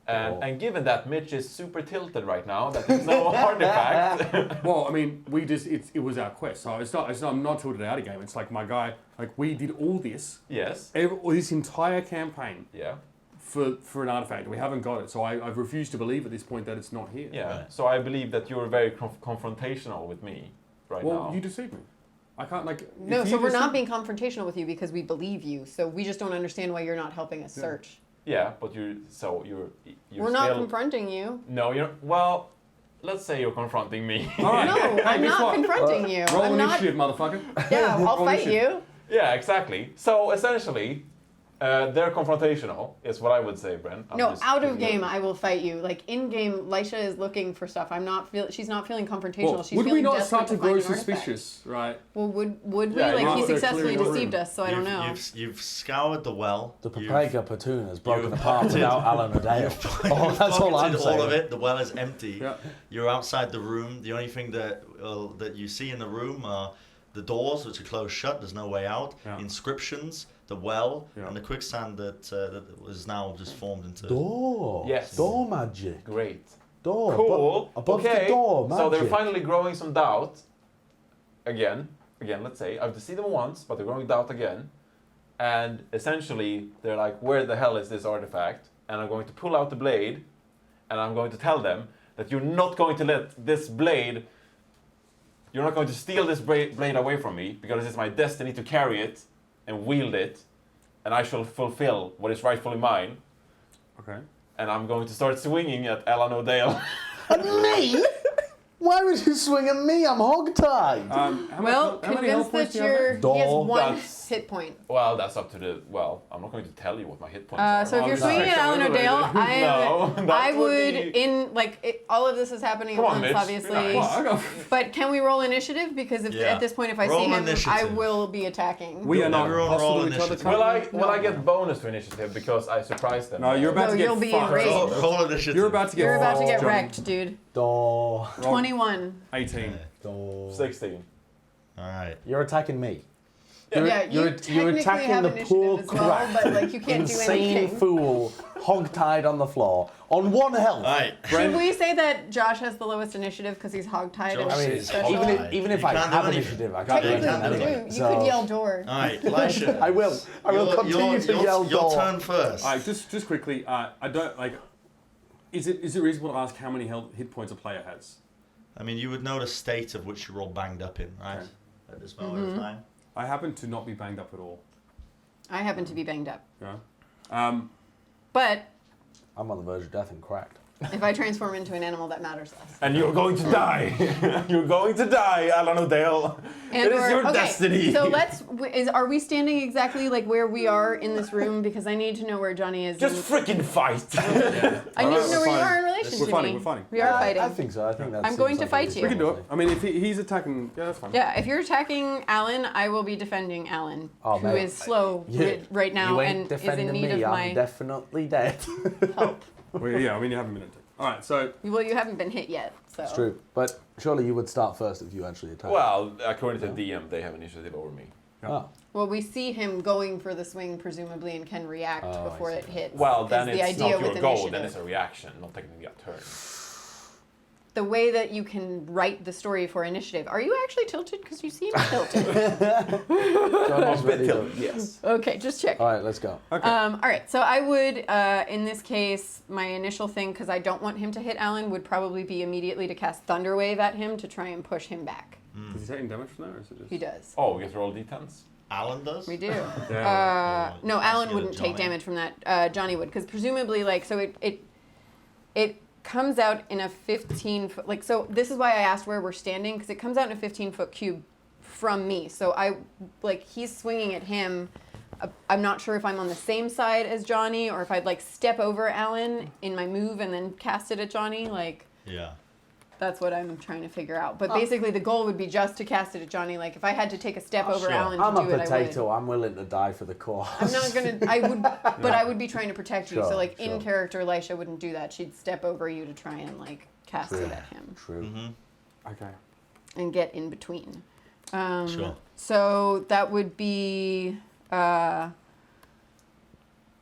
And given that Mitch is super tilted right now, that there's no artifact. Well, I mean, it was our quest, so I'm not tilted out of game. It's like my guy, like we did all this, Yes. this entire campaign Yeah. for an artifact, and we haven't got it. So I've refused to believe at this point that it's not here. Yeah. Right. So I believe that you're very confrontational with me right now. Well, you deceived me. I can't like. No, if so you we're not deceive- being confrontational with you because we believe you. So we just don't understand why you're not helping us search. Yeah, but you're We're not confronting you. No, you're. Well, let's say you're confronting me. All right. No, Hey, I'm guess not what? confronting you. Roll I'm not. initiative, motherfucker. Yeah, I'll Roll fight initiative. you. Yeah, exactly. So essentially, they're confrontational, is what I would say, Bren. I'm No, just out of giving you- game, I will fight you. Like in game, Lysha is looking for stuff. She's not feeling confrontational. Well, She's would we feeling not desperate start to find grow an artifact. suspicious, right? Well, would we? Yeah, Like you he are successfully clearly deceived room. us, so I don't know. You've scoured the well. The You've- Papega platoon has broken you've apart pocketed- without Alan or Dale. Oh, You've that's all I'm pocketed saying. all of it. The well is empty. Yeah. You're outside the room. The only thing that you see in the room are the doors, which are closed shut. There's no way out. Yeah. Inscriptions, the well, Yeah. and the quicksand that was now just formed into. Door. Yes. Door magic. Great. Door. Cool. Above okay. the door magic. So they're finally growing some doubt. Again, let's say I've deceived them once, but they're growing doubt again. And essentially, they're like, "Where the hell is this artifact?" And I'm going to pull out the blade, and I'm going to tell them that you're not going to let this blade. You're not going to steal this blade away from me because it's my destiny to carry it and wield it, and I shall fulfill what is rightfully mine. Okay. And I'm going to start swinging at Alan O'Dale. And me? Why would you swing at me? I'm hogtied. Well, how many health convinced points that do you have? he has Door. one That's- hit point. Well, that's up to the. Well, I'm not going to tell you what my hit points are. So if I'll you're just swinging at check Alan some O'Dale, elevator. No, I that would would be- all of this is happening Come at on, once, Mitch. obviously. Be nice. Well, I got. But can we roll initiative? Because Yeah. at this point, if I Roll see him, I initiative. will be attacking. We are not Everyone hostile roll to each other. initiative. Will I No. get bonus to initiative because I surprised them? No, you're about No, to get you'll be fucked. enraged. Roll initiative. You're about to get. You're about to get Johnny. wrecked, dude. Door. Roll 21. 18. Door. 16. All right. You're attacking me. Yeah, you You're technically attacking have the initiative poor as well, crap. but like you can't Insane do anything. fool, hogtied on the floor, on one health. All right. Should we say that Josh has the lowest initiative because he's hogtied and Josh I mean, is special? hogtied. even if You I can't do have anything. initiative, I can't do Technically, can't do anything. you anything. do. So- You could yell door. All right, Lysha. I will. I will continue to yell your door. turn first. Alright, just quickly. I don't like. Is it reasonable to ask how many hit points a player has? I mean, you would know the state of which you're all banged up in, right? Okay. At this moment of time. I happen to not be banged up at all. I happen to be banged up. Yeah. But I'm on the verge of death and cracked. if I transform into an animal, that matters less. And you're going to die. You're going to die, Alan O'Dale. It is your destiny. So are we standing exactly like where we are in this room? Because I need to know where Johnny is. Just freaking fight. I need to know We're where you fighting. are in relation We're to fighting, me. we're fighting. We are fighting. I think so. I think that's. I'm going to fight you. We can do it. I mean, if he's attacking, yeah, that's fine. Yeah, if you're attacking Alan, I will be defending Alan, Oh, who mate. is slow You- right now you and ain't is in defending need me. of I'm my definitely dead. help. Well, yeah, I mean, you haven't been into it. All right, so Well, you haven't been hit yet, so. It's true, but surely you would start first if you actually attack. Well, according to DM, they have initiative over me. Oh. Well, we see him going for the swing, presumably, and can react Oh, I before see. it hits. Well, then is it's the idea not your with goal, initiative. then it's a reaction, not technically a turn. The way that you can write the story for initiative. Are you actually tilted? Because you seem tilted. Johnny's ready to- Yes. Okay, just check. All right, let's go. okay. All right, so I would, in this case, my initial thing, because I don't want him to hit Alan, would probably be immediately to cast Thunder Wave at him to try and push him back. Is he taking damage from that, or is it just? He does. Oh, we get to roll d10s? Alan does? We do. Yeah. No, That's Alan good, wouldn't take Johnny. damage from that. Johnny would, because presumably, like, so it comes out in a 15-foot, like, so this is why I asked where we're standing, because it comes out in a 15-foot cube from me. So he's swinging at him. I'm not sure if I'm on the same side as Johnny, or if I'd, like, step over Alan in my move and then cast it at Johnny, like... Yeah. That's what I'm trying to figure out. But basically, the goal would be just to cast it at Johnny. Like, if I had to take a step over sure. Alan I'm to a do it, I would. potato. I'm willing to die for the cause. I'm not gonna. I would, but I would be trying to protect you. Sure, So, like sure. in character, Lysha wouldn't do that. She'd step over you to try and like cast True. it at him True. Mm-hmm. Okay. and get in between. Sure. So that would be.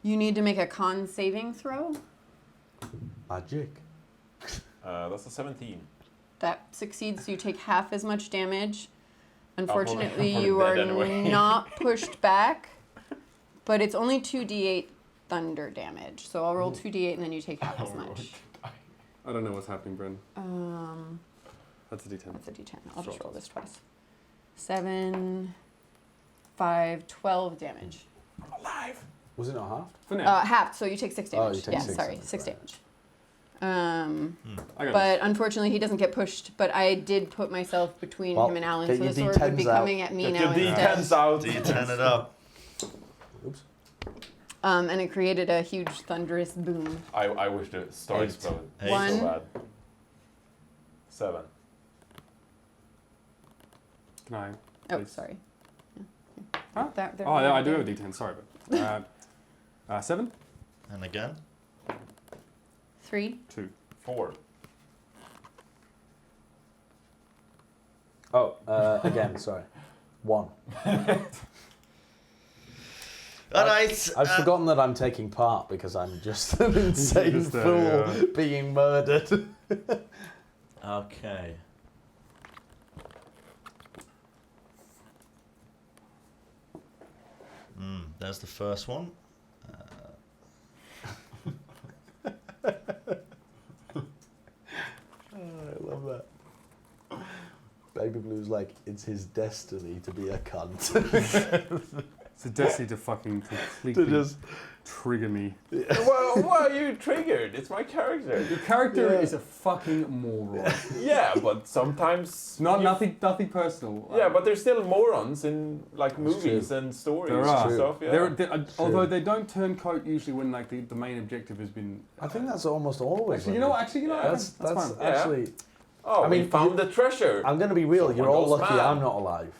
You need to make a con saving throw. Magic. That's a 17. That succeeds, so you take half as much damage. Unfortunately, I'm you probably are dead anyway. not pushed back, but it's only 2d8 thunder damage. So I'll roll 2d8 and then you take half as much. I don't know what's happening, Bren. Um, That's a D10. that's a d10. I'll just roll this twice. 7, 5, 12 damage. I'm alive. Was it not half? For now. Half, so you take 6 Oh, damage. you take yeah, six sorry, damage, 6 right. damage. I got But unfortunately, he doesn't get pushed. But I did put myself between Well, him and Alan, get so your the sword would be D10s out. coming at me Get now your instead. D10s out. D10 it up. Oops. And it created a huge thunderous boom. I wish the star 8. exploded. 8. One. So bad. 7. Can I? Oh, Please. sorry. Huh? There- Oh, yeah, I do have a D10. Sorry, but 7, And again. 3. 2. 4. Oh, again, sorry. 1. Alright. I've forgotten that I'm taking part because I'm just an insane Just there, fool yeah. being murdered. Okay. There's the first one. I love that. Baby Blue's like, it's his destiny to be a cunt. It's a destiny to fucking completely to just trigger me. Well, why are you triggered? It's my character. Your character Yeah. is a fucking moron. Yeah, but sometimes It's not you- nothing personal. Yeah, but there's still morons in like movies true. and stories There and are. stuff. Yeah. Although they don't turn coat usually when like the main objective has been. I think that's almost always. Actually, you know what? Actually, That's fine. Yeah. actually. Oh, I mean, we found the treasure. I'm going to be real. You're Someone all goes lucky mad. I'm not alive.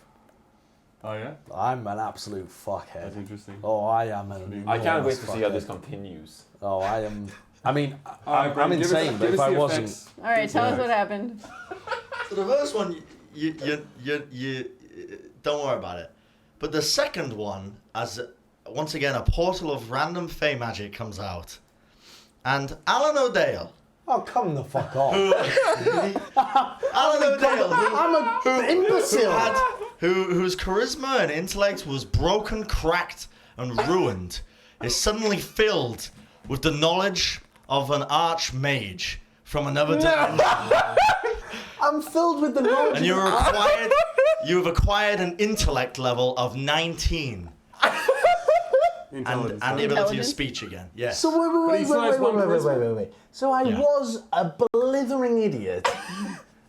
Oh yeah, I'm an absolute that's fuckhead. interesting. Oh, I am an. I can't wait enormous to see how this fuckhead. continues. Oh, I am. I mean, Alright, I'm Bren, give us- insane, but give if us I the wasn't. effects. All right, tell us Yeah. what happened. So the first one, you don't worry about it. But the second one, as once again a portal of random fey magic comes out, and Alan O'Dale, Oh, come the fuck off. Alan O'Dale, I'm an imbecile. whose charisma and intellect was broken, cracked, and ruined, is suddenly filled with the knowledge of an archmage from another dimension. I'm filled with the knowledge. And you have acquired an intellect level of 19 and Intelligence. the ability of Intelligence? speech again. Yes. So But he still has one charisma. wait. So I Yeah. was a blithering idiot,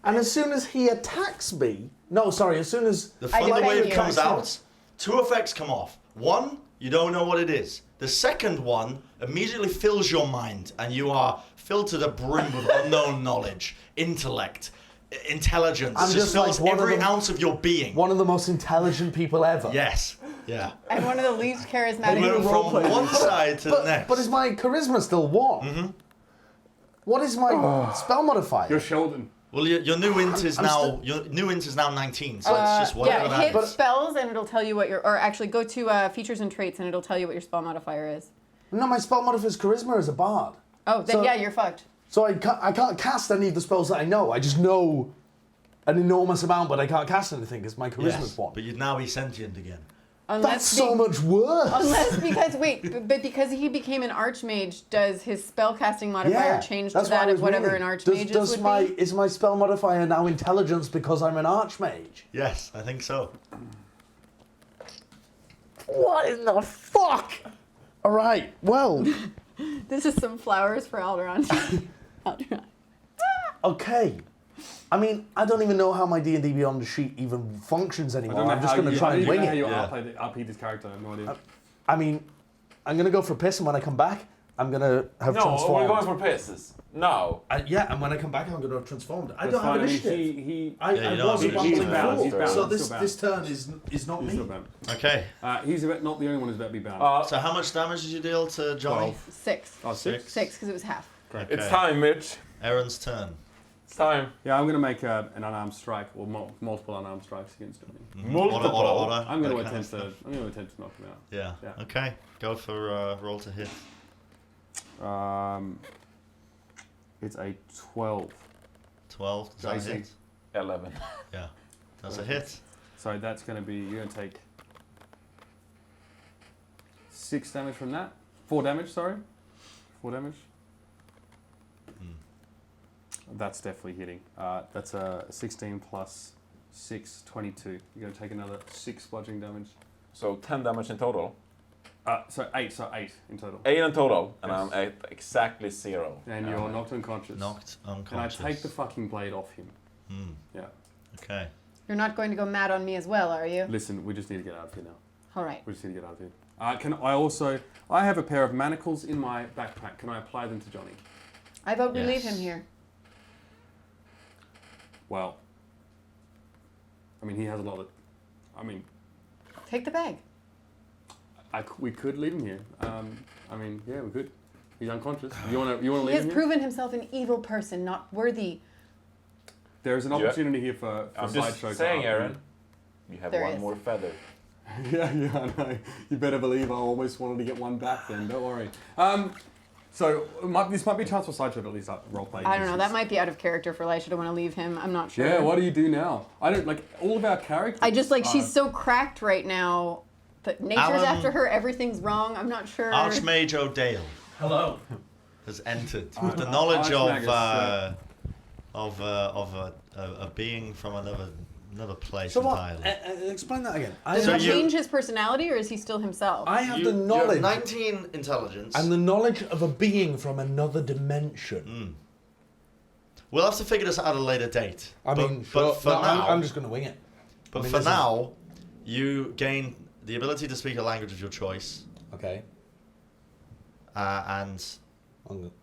and as soon as he attacks me, as soon as The I thunder defend wave you. comes out, 2 effects come off. One, you don't know what it is. The second one immediately fills your mind, and you are filled to the brim with unknown knowledge, intellect, intelligence. I'm It just fills like one of every them- ounce of your being. one of the most intelligent people ever. Yes. Yeah. And one of the least charismatic. You went from roleplay. one side to the next. But is my charisma still 1? Mm-hmm. What is my spell modifier? You're Sheldon. Well, your new int is now your new int is now 19, so it's just whatever yeah, that hit is. spells and it'll tell you what your, or actually go to features and traits and it'll tell you what your spell modifier is. No, my spell modifier is charisma as a bard. Oh, then So- yeah, you're fucked. So I can't cast any of the spells that I know. I just know an enormous amount, but I can't cast anything because my charisma's Yes, 1. but you'd now be sentient again. That's so much worse. Unless but because he became an archmage, does his spellcasting modifier change to that's what that I of was whatever wondering. an archmage does would my, be? Is my spell modifier now intelligence because I'm an archmage? Yes, I think so. What in the fuck? All right, well, This is some flowers for Alderon. Alderon. okay. I mean, I don't even know how my D&D Beyond the sheet even functions I anymore. don't know I'm just how going to you- try I and don't even wing know how it. you RP this character. I have no idea. I mean, I'm going to go for a piss, and when I come back, I'm going to have No, transformed. we're going for pisses. No. Yeah, and when I come back, I'm going to have transformed. I That's don't have fine. I mean, initiative. he I Yeah, you don't was a have bumbling initiative. fool. He's bound. So He's still this turn is not he's me. still bound. Okay. He's not the only one who's about to be bound. So how much damage did you deal to Johnny? 12. 6. Oh, 6? 6, because it was half. Great. It's time, Mitch. Eren's turn. It's time. Yeah, I'm going to make an unarmed strike, or multiple unarmed strikes against him. Multiple. Order, I'm going to that kind of attempt stuff. to knock him out. Yeah. Yeah. Okay. Go for roll to hit. It's a 12. 12. Does that AC. hit? 11. Yeah. That's a hit. So that's going to be, you're going to take 6 damage from that. 4 damage, sorry. 4 damage. That's definitely hitting. That's a 16 plus 6, 22. You're going to take another 6 bludgeoning damage. So 10 damage in total. So 8 in total. 8 in total, and Yes. I'm at exactly 0. And you're knocked unconscious. Knocked And I unconscious. take the fucking blade off him. Yeah. Okay. You're not going to go mad on me as well, are you? Listen, we just need to get out of here now. All right. We just need to get out of here. I have a pair of manacles in my backpack. Can I apply them to Jonny? I vote we leave Yes. him here. Well, I mean, he has a lot of. Take the bag. We could leave him here. Yeah, we could. He's unconscious. You want to He leave has him here? proven himself an evil person, not worthy. There is an Yeah. opportunity here for I'm Sideshow. just saying, to Eren, you have There one is. more feather. yeah, I know. You better believe I almost wanted to get one back then. Don't worry. So this might be a chance for Sideshow to at least start role-playing. I don't know. That might be out of character for Lysha to want to leave him. I'm not sure. Yeah, what do you do now? I don't, like, all of our characters. I just like she's are- so cracked right now that nature's Alan- after her. Everything's wrong. I'm not sure. Archmage O'Dale Hello. has entered with the knowledge Archmagus, of a being from another place So what? entirely. Explain that again. Does So he you- change his personality, or is he still himself? I have You- the you have knowledge 19 intelligence. and the knowledge of a being from another dimension. We'll have to figure this out at a later date. I mean, but sure. for No, now, I'm just going to wing it. but I mean, for this is- now, you gain the ability to speak a language of your choice, Okay. and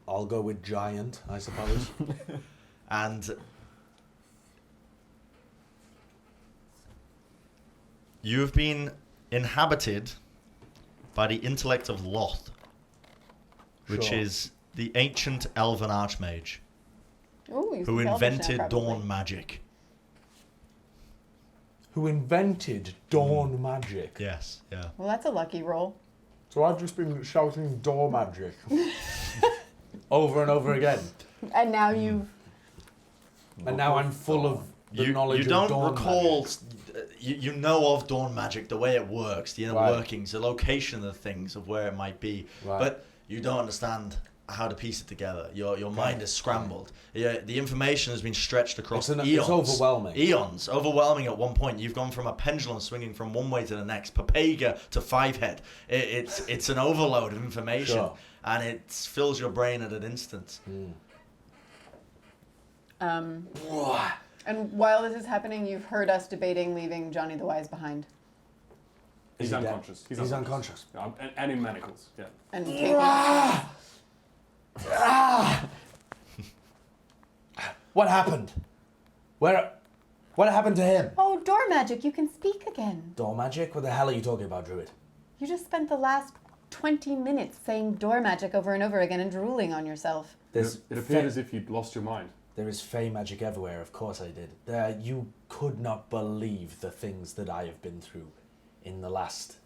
I'll go with giant, I suppose. and you have been inhabited by the intellect of Loth, which Sure. is the ancient elven archmage Ooh, you who speak Elvish now, invented probably. dawn magic. Who invented dawn magic. Yes, yeah. Well, that's a lucky roll. So I've just been shouting door magic over and over again. And now you've. And now I'm full of the knowledge you of don't dawn recall magic. you know of dawn magic, the way it works, the inner Right. workings, the location of things, of where it might be, Right. but you don't understand how to piece it together. Your mind is scrambled. Yeah, the information has been stretched across It's eons. overwhelming. Eons, overwhelming at one point. You've gone from a pendulum swinging from one way to the next, Papega to Fivehead. It's an overload of information, Sure. and it fills your brain at an instant. And while this is happening, you've heard us debating leaving Jonny the Wise behind He's Is he dead? unconscious. He's unconscious. Yeah, and in manacles. Yeah. and taking. What happened? What happened to him? Oh, door magic! You can speak again. Door magic? What the hell are you talking about, Druid? You just spent the last 20 minutes saying door magic over and over again and drooling on yourself. There's It appeared as if you'd lost your mind. There is fey magic everywhere, of course I did. You could not believe the things that I have been through in the last...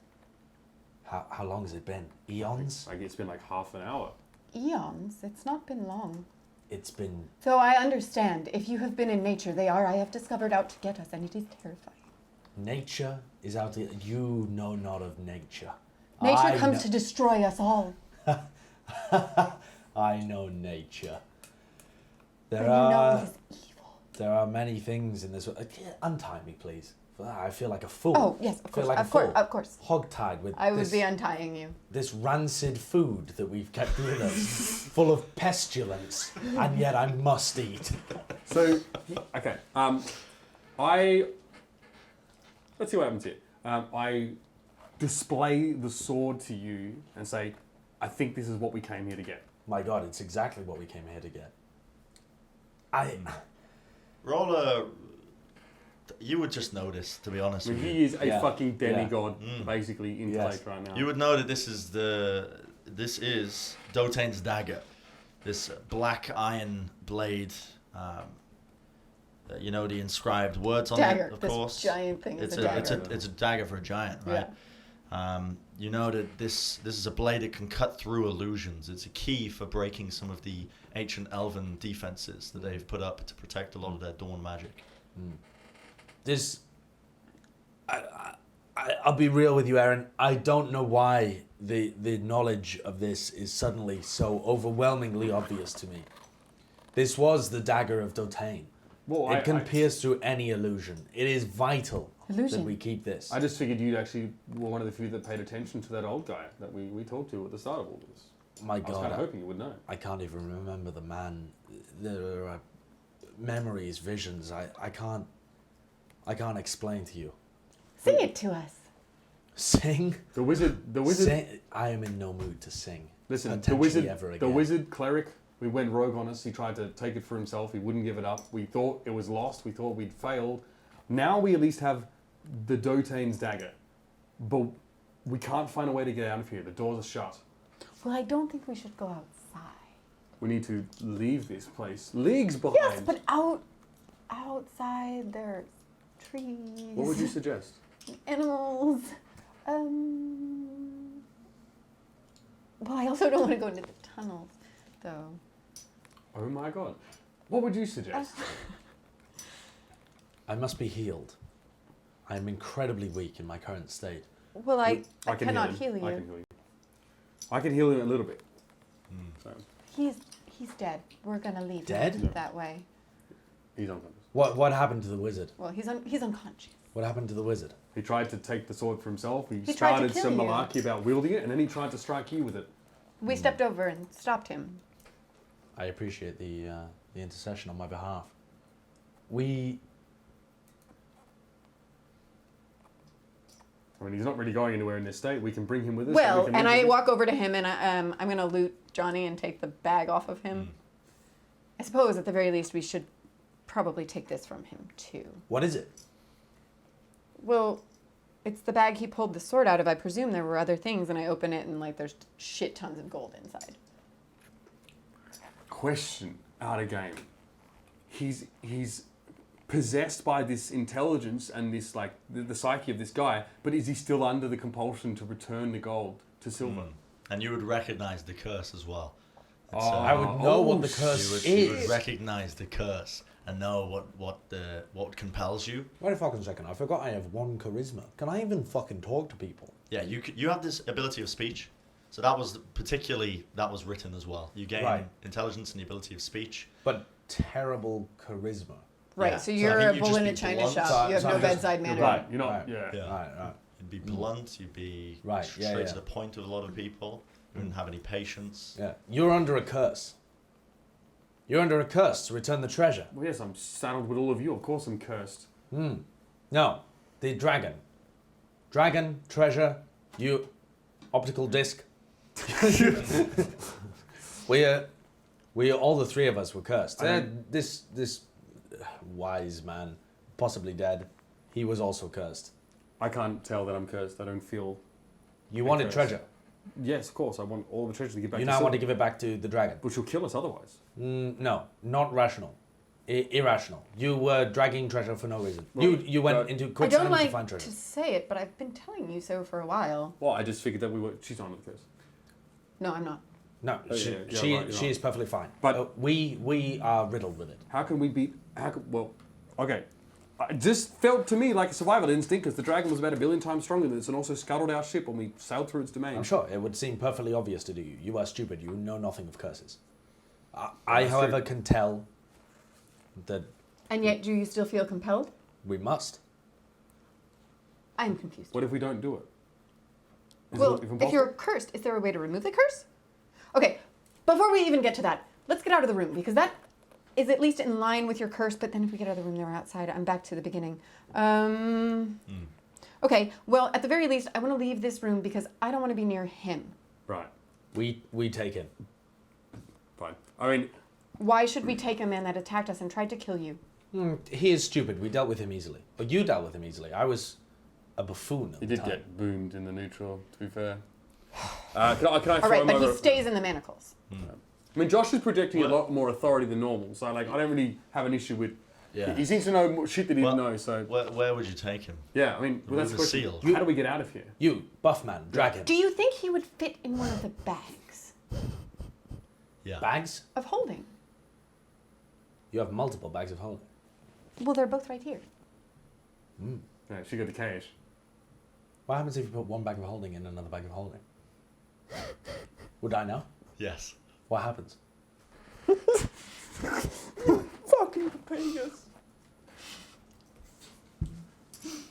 How long has it been? Eons? Like, it's been like half an hour. Eons? It's not been long. It's been... So I understand. If you have been in nature, they are, I have discovered, out to get us, and it is terrifying. Nature is out there. You know not of nature. Nature I comes know- to destroy us all. I know nature. But There you know are... it is evil. There are many things in this... Untie me, please. I feel like a fool. Oh, yes, of I feel course, like of a course, fool. of course. Hogtied with I would this, be untying you. this rancid food that we've kept with us, full of pestilence, and yet I must eat. So, okay. Let's see what happens here. I display the sword to you and say, I think this is what we came here to get. My God, it's exactly what we came here to get. Roll a. You would just notice, to be honest I mean, with he you. is a Yeah. fucking demigod, Mm. basically, in Yes. place right now. You would know that this is Dotain's dagger, this black iron blade. You know the inscribed words on Dagger, it, of this course. giant thing is It's a dagger. it's a dagger for a giant, right? You know that this is a blade that can cut through illusions. It's a key for breaking some of the ancient elven defenses that they've put up to protect a lot of their dawn magic. This, I'll be real with you, Eren. I don't know why the knowledge of this is suddenly so overwhelmingly obvious to me. This was the dagger of Dotane. Well, It can pierce through any illusion. It is vital that Illusion. we keep this. I just figured you actually were one of the few that paid attention to that old guy that we talked to at the start of all this. My I was kind God, of hoping you would know. I can't even remember the man. There are memories, visions. I can't explain to you. Sing it to us. Sing? The wizard. Sing? I am in no mood to sing. Listen, the potentially wizard. ever The again. wizard cleric. We went rogue on us. He tried to take it for himself. He wouldn't give it up. We thought it was lost. We thought we'd failed. Now we at least have the Dotane's dagger, but we can't find a way to get out of here. The doors are shut. Well, I don't think we should go outside. We need to leave this place. Leagues behind. Yes, but outside there's trees. What would you suggest? Animals. Well, I also don't want to go into the tunnels, though. Oh my god. What would you suggest? I must be healed. I am incredibly weak in my current state. Well, I can cannot heal heal him. you. I can heal you. I can heal him a little bit. So He's dead. We're gonna leave Dead? him that way. he's unconscious. What happened to the wizard? Well, he's unconscious. What happened to the wizard? He tried to take the sword for himself. He tried to started kill some you. malarkey about wielding it, and then he tried to strike you with it. We stepped over and stopped him. I appreciate the intercession on my behalf. I mean, he's not really going anywhere in this state. We can bring him with us. Well, we can and move I him. walk over to him and I'm gonna loot Jonny and take the bag off of him. I suppose at the very least we should probably take this from him too. What is it? Well, it's the bag he pulled the sword out of. I presume there were other things, and I open it and like there's shit tons of gold inside. Question out of game. He's possessed by this intelligence and this like the psyche of this guy, but is he still under the compulsion to return the gold to Silver? And you would recognize the curse as well. It's, I would know what the curse you would is. recognize the curse and know what compels you. Wait a fucking second. I forgot I have 1 charisma. Can I even fucking talk to people? Yeah, you have this ability of speech. So that was written as well. You gain Right. intelligence and the ability of speech. But terrible charisma. Right, Yeah. so So I you're think a you bull just in a be china blunt. shop. You have So no I'm just- bedside manner. Right, you're not. Right. Yeah. Yeah. Right. You'd be blunt. You'd be Right, straight yeah, to yeah. the point with a lot of people. You wouldn't have any patience. Yeah. You're under a curse. You're under a curse to return the treasure. Well, yes, I'm saddled with all of you. Of course, I'm cursed. No, the dragon. Dragon, treasure, you, optical disc. we all the 3 of us were cursed. This wise man, possibly dead, he was also cursed. I can't tell that I'm cursed. I don't feel. You wanted cursed. treasure. Yes, of course. I want all the treasure to get back. You to now want Silver. to give it back to the dragon. Which will kill us otherwise. No, not rational. Irrational. You were dragging treasure for no reason. Well, you went into I quicksand don't to like find to treasure. say it, but I've been telling you so for a while. Well, I just figured that we were. She's not under the curse. No, I'm not. No, Oh, she, yeah, yeah, she, right, you're she right. is perfectly fine. But- we are riddled with it. How can we beat? Well, okay. It just felt to me like a survival instinct because the dragon was about 1 billion times stronger than this and also scuttled our ship when we sailed through its domain. I'm sure it would seem perfectly obvious to do you. You are stupid. You know nothing of curses. I, That's however, true. can tell that And yet, do you still feel compelled? we must. I'm confused. What if we don't do it? Is Well, it even if possible? you're cursed, is there a way to remove the curse? Okay, before we even get to that, let's get out of the room because that is at least in line with your curse. But then if we get out of the room, they're outside. I'm back to the beginning. Okay, well, at the very least, I want to leave this room because I don't want to be near him. Right. We take it. Fine. I mean, Why should we take a man that attacked us and tried to kill you? He is stupid. We dealt with him easily. But you dealt with him easily. I was a buffoon at he the did time. get boomed in the neutral, to be fair. Can I throw All right, him but over? he stays in the manacles. I mean, Josh is projecting a Well- lot more authority than normal, so like I don't really have an issue with Yeah. He seems to know more shit that he didn't Well, know. So Where would you take him? yeah, I mean, well, that's the room is question. sealed. How do we get out of here? You, Buffman, drag him. Do you think he would fit in one of the bags Yeah. Bags? of holding? You have multiple bags of holding. Well, they're both right here. Yeah, she got the cage. What happens if you put one bag of holding in another bag of holding? Would I know? Yes. What happens? Fucking Papagas.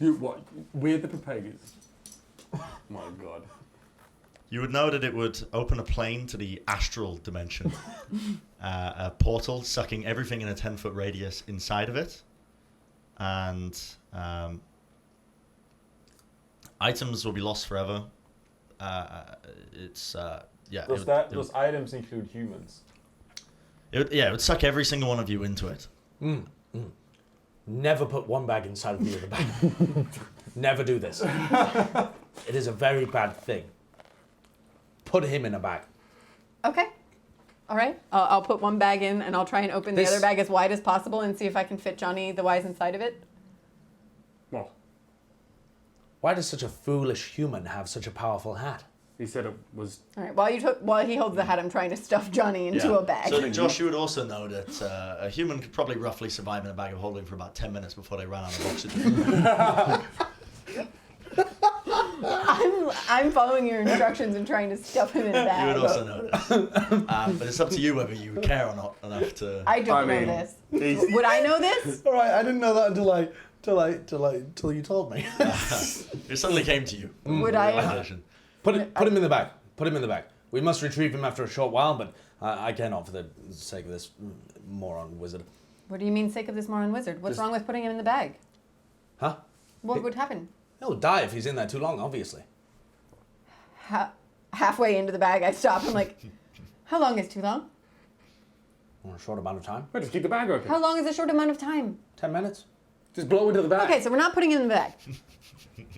You what? We're the Papagas. My God. You would know that it would open a plane to the astral dimension, a portal sucking everything in a 10-foot radius inside of it, and items will be lost forever. Yeah. Those items include humans? It would suck every single one of you into it. Never put one bag inside of the other bag. Never do this. It is a very bad thing. Put him in a bag. Okay. All right. I'll put one bag in, and I'll try and open the other bag as wide as possible and see if I can fit Johnny the Wise inside of it. Well, Why does such a foolish human have such a powerful hat? he said it was. All right. While he holds the hat, I'm trying to stuff Johnny into a bag. So, Josh, you would also know that a human could probably roughly survive in a bag of holding for about 10 minutes before they ran out of oxygen. I'm following your instructions and trying to stuff him in a bag. You would also know that. But it's up to you whether you care or not enough to... I don't know mean, this. he's- Would I know this? All right, I didn't know that until you told me. It suddenly came to you. Would I? Realization. Put him in the bag. Put him in the bag. We must retrieve him after a short while, but I cannot for the sake of this moron wizard. What do you mean, sake of this moron wizard? What's Just- wrong with putting him in the bag? Huh? What would happen? He'll die if he's in there too long, obviously. Halfway into the bag, I stop. I'm like, how long is too long? For a short amount of time. Wait, just keep the bag open. How long is a short amount of time? 10 minutes. Just blow into the bag. Okay, so we're not putting him in the bag.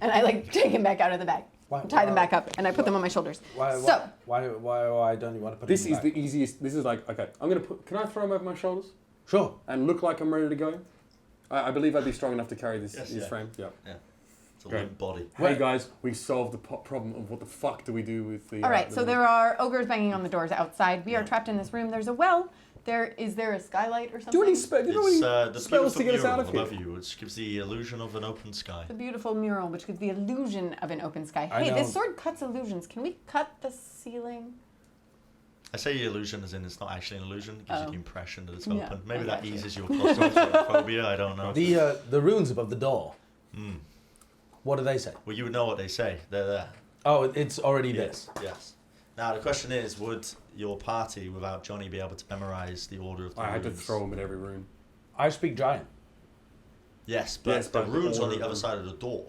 And I take him back out of the bag. Tie them back up, and I put them on my shoulders. Why don't you want to put This him in is the bag? the easiest. This is like, okay, I'm going to put. Can I throw him over my shoulders Sure. and look like I'm ready to go? I believe I'd be strong enough to carry this, Yes, this yeah. frame. Yeah. Yeah. It's a Great. limp body. Hey guys, we solved the problem of what the fuck do we do with the. All right, the so there are ogres banging on the doors outside. We are trapped in this room. There's a well. Is there a skylight or something? Do you know It's any the spells to beautiful get us out mural of here? above you, which gives the illusion of an open sky. The beautiful mural, which gives the illusion of an open sky. I Hey, this know. sword cuts illusions. Can we cut the ceiling? I say illusion as in it's not actually an illusion. It gives you Oh. the impression that it's Yeah, open. Maybe I that gotcha. eases your claustrophobia. I don't know. The runes above the door. What do they say? Well, you would know what they say. They're there. Oh, it's already this. Yes. Now the question is, would your party, without Johnny, be able to memorize the order of the I had to runes? throw him in every room. I speak giant. Yes, but Yes, the but the runes on order the of other them. side of the door.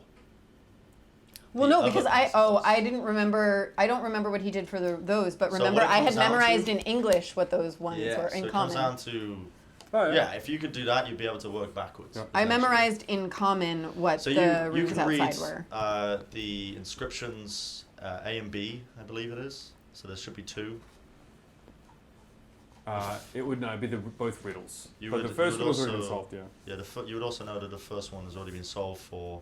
Well, The no, other because principles. I didn't remember. I don't remember what he did for those, but So remember what it I had comes down memorized to- in English what those ones Yeah, were so in it common. comes down to Oh yeah. If you could do that, you'd be able to work backwards. Yeah. I essentially. memorized in common what So the you runes can read outside were. the inscriptions A and B, I believe it is. So there should be two. It would be both riddles. You But would- the first you would riddle's already been also- solved. Yeah. Yeah, you would also know that the first one has already been solved for.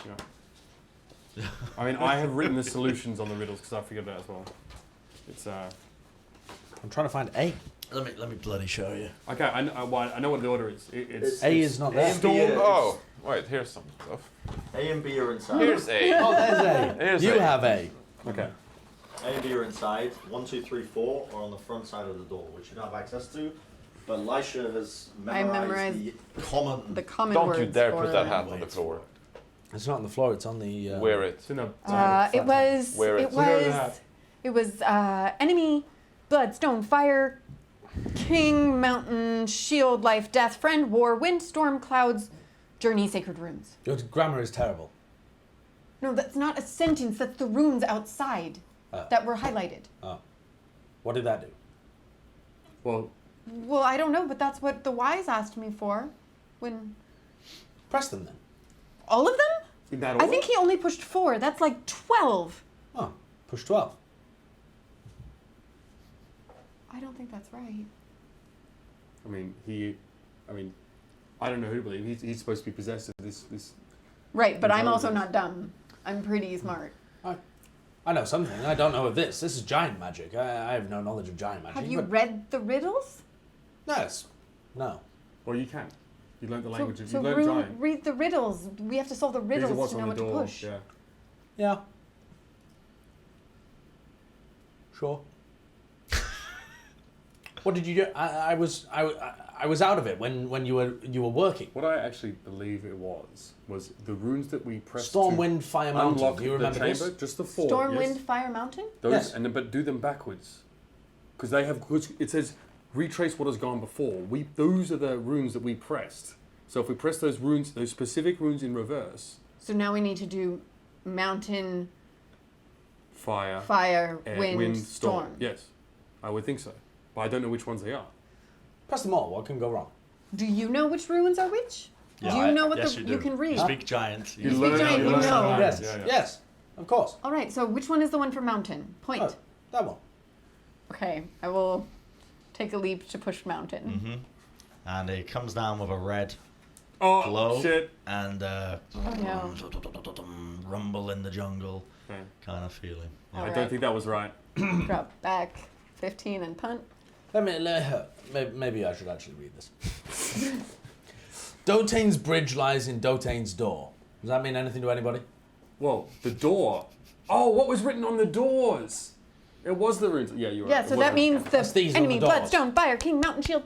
Yeah. I mean, I have written the solutions on the riddles because I figured that as well. It's I'm trying to find A. Let me bloody show you. okay. I know what the order is. It's A is not there. Storm- Oh, wait, here's some stuff. A and B are inside. Here's A. Oh, there's A. Here's You A. have A. okay. A and B are inside. 1, 2, 3, 4 are on the front side of the door, which you don't have access to. But Lysha has memorized, memorized the common. The common Don't words. you dare for- put that hat on the floor. It's not on the floor. It's on the. Wear it. It's in a. It was. Wear it. It So where is was. that? It was enemy, blood, stone, fire, king, mountain, shield, life, death, friend, war, wind, storm, clouds, journey, sacred runes. Your grammar is terrible. No, that's not a sentence. That's the runes outside that were highlighted. Oh. What did that do? Well, Well, I don't know, but that's what the wise asked me for. When Press them then. all of them? in that I order. think he only pushed 4. That's like 12. Oh, push 12. I don't think that's right. I mean, I don't know who to believe. He's supposed to be possessed of this. Right, but I'm also intelligence. not dumb. I'm pretty smart. I know something. I don't know of this. This is giant magic. I have no knowledge of giant magic. Have you but- read the riddles? Yes. No. Well, you can. You learned the languages. So you learned giant. read the riddles. We have to solve the These are riddles what's to on know the what to door. push. Yeah. Yeah. Sure. What did you do? I was out of it when you were working. What I actually believe it was the runes that we pressed Storm, to wind, fire, mountain. unlock Do you the remember chamber. this? Just the 4. Storm, yes. wind, fire, mountain? Those, Yes. but do them backwards, because they have. It says retrace what has gone before. Those are the runes that we pressed. So if we press those runes, those specific runes in reverse, So now we need to do mountain, fire, fire, air, wind, storm. Yes, I would think so, but I don't know which ones they are. Press them all. What can go wrong? Do you know which runes are which? Yeah, do you know what yes, you do. can read? You speak giant. You speak giant, you know. Yes. Yeah, yeah. Yes. Of course. All right, so which one is the one for mountain? Point. Oh, that one. Okay, I will take a leap to push mountain. Mm-hmm. And it comes down with a red Oh glow shit! and Oh no. rumble in the jungle Okay. kind of feeling. I Alright. don't think that was right. Drop back 15 and punt. Maybe I should actually read this. Dotane's bridge lies in Dotane's door. Does that mean anything to anybody? Well, the door. Oh, what was written on the doors? It was the runes. Yeah, you're right. Yeah, It so was that means That's the these on enemy, the doors. bloodstone, fire, king, mountain, shield.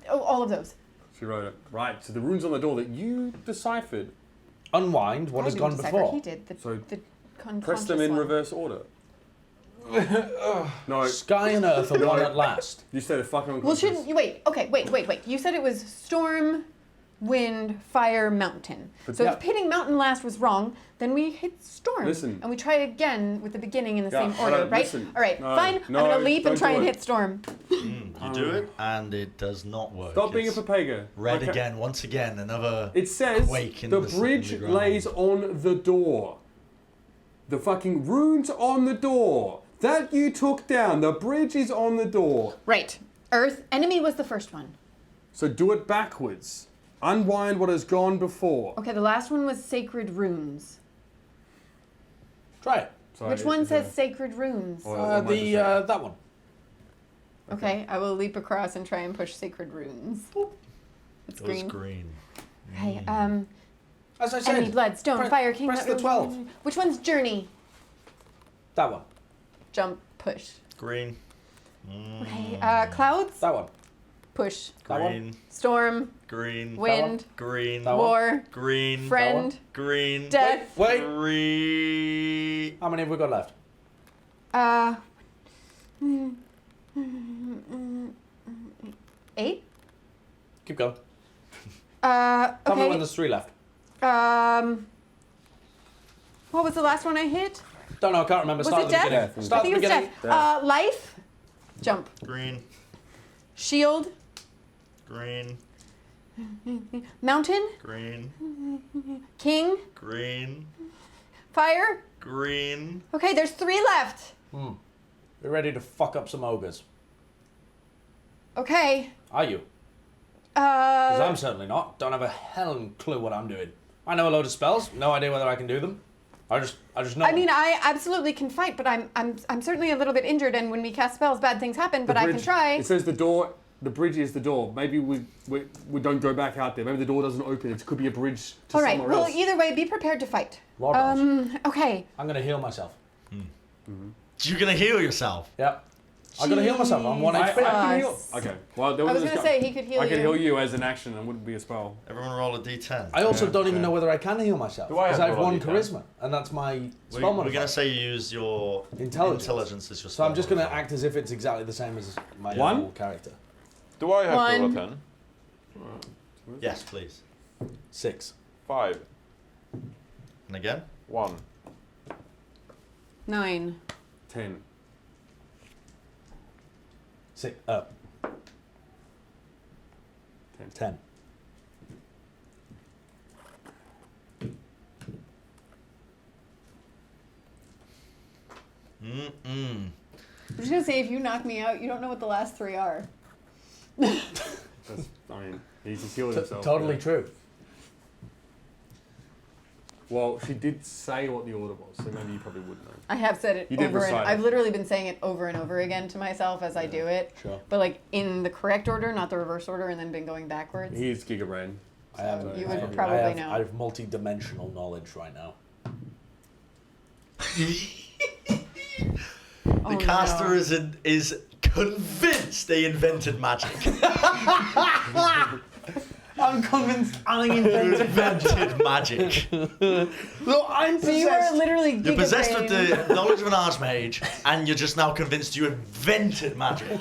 Oh, all of those. She wrote it. Right, so the runes on the door that you deciphered, Unwind what I has didn't gone decipher, before. He did. The, So the press them in one. reverse order. No, Sky and earth are one at last. you said a fucking Well, unconscious. shouldn't you wait? Okay, wait. You said it was storm, wind, fire, mountain. But So yeah. if hitting mountain last was wrong, then we hit storm. Listen. And we try again with the beginning in the Yeah, same order, hold on, right? listen. All right, No, fine. no, I'm gonna leap and don't try do and it. hit storm. You do it, and it does not work. Stop being a It's papega. red Okay. again, once again, another. It says Quake in the the bridge ground. lays on the door. The fucking runes on the door. That you took down. The bridge is on the door. Right. Earth. Enemy was the first one. So do it backwards. Unwind what has gone before. Okay, the last one was sacred runes. Try it. Sorry, Which one is says there- sacred runes? Or am I just saying? That one. Okay, I will leap across and try and push sacred runes. It's It was green. green. Okay, As I enemy, said, blood, stone, press- fire, king. press the 12. Which one's journey? that one. Jump, push. Green. Okay, clouds, That one. push. That one. Green. Storm, Green. wind, Green. That one. war, Green. friend, Green. death. Wait. Green. How many have we got left? Uh, 8. Keep going. Okay. Tell me when there's 3 left. What was the last one I hit? Don't know. I can't remember. Was Start it at the death? beginning. Death. Start I think at it the was beginning. death. Life, jump, Green. shield, Green. mountain, Green. king, Green. fire. Green. Okay, there's 3 left. We're ready to fuck up some ogres. Okay. Are you? Because I'm Uh, certainly not. Don't have a hell clue what I'm doing. I know a load of spells. No idea whether I can do them. I just know. I mean, I absolutely can fight, but I'm certainly a little bit injured, and when we cast spells, bad things happen. But I can try. It says the door. The bridge is the door. Maybe we don't go back out there. Maybe the door doesn't open. It could be a bridge to All right. somewhere Well, else. either way, be prepared to fight. Raw dice. Okay. I'm gonna heal myself. You're gonna heal yourself. Yep. I'm gonna heal myself. I'm 1 I HP. can heal. Jesus. Okay. Well, there I was this gonna guy- say he could heal I you. could heal you as an action and wouldn't be a spell. Everyone roll a d10. I also Yeah, don't even yeah. know whether I can heal myself. Do I Because have I have to roll 1 a d10? charisma, and that's my We're spell modifier. gonna say you use your Intelligence. as your So I'm spell just gonna modifier. act as if it's exactly the same as my One? normal character. Do I have to roll a 1. 10? Yes, please. 6. 5. And again. 1. 9. 10. 6. 10. Mm-mm. I'm just gonna say, if you knock me out, you don't know what the last 3 are. That's, I mean, He's just healed himself. Totally yeah. true. Well, she did say what the order was, so maybe you probably would know. I have said it You did over and recite it. I've literally been saying it over and over again to myself as I do it. Sure. But like in the correct order, not the reverse order, and then been going backwards. He is Giga Bren. I have, you I would have- probably I have, know. I have multi-dimensional knowledge right now. The caster is convinced they invented magic. I'm convinced I invented magic. Look, I'm So you are literally You're possessed with gigabrain. the knowledge of an archmage, and you're just now convinced you invented magic.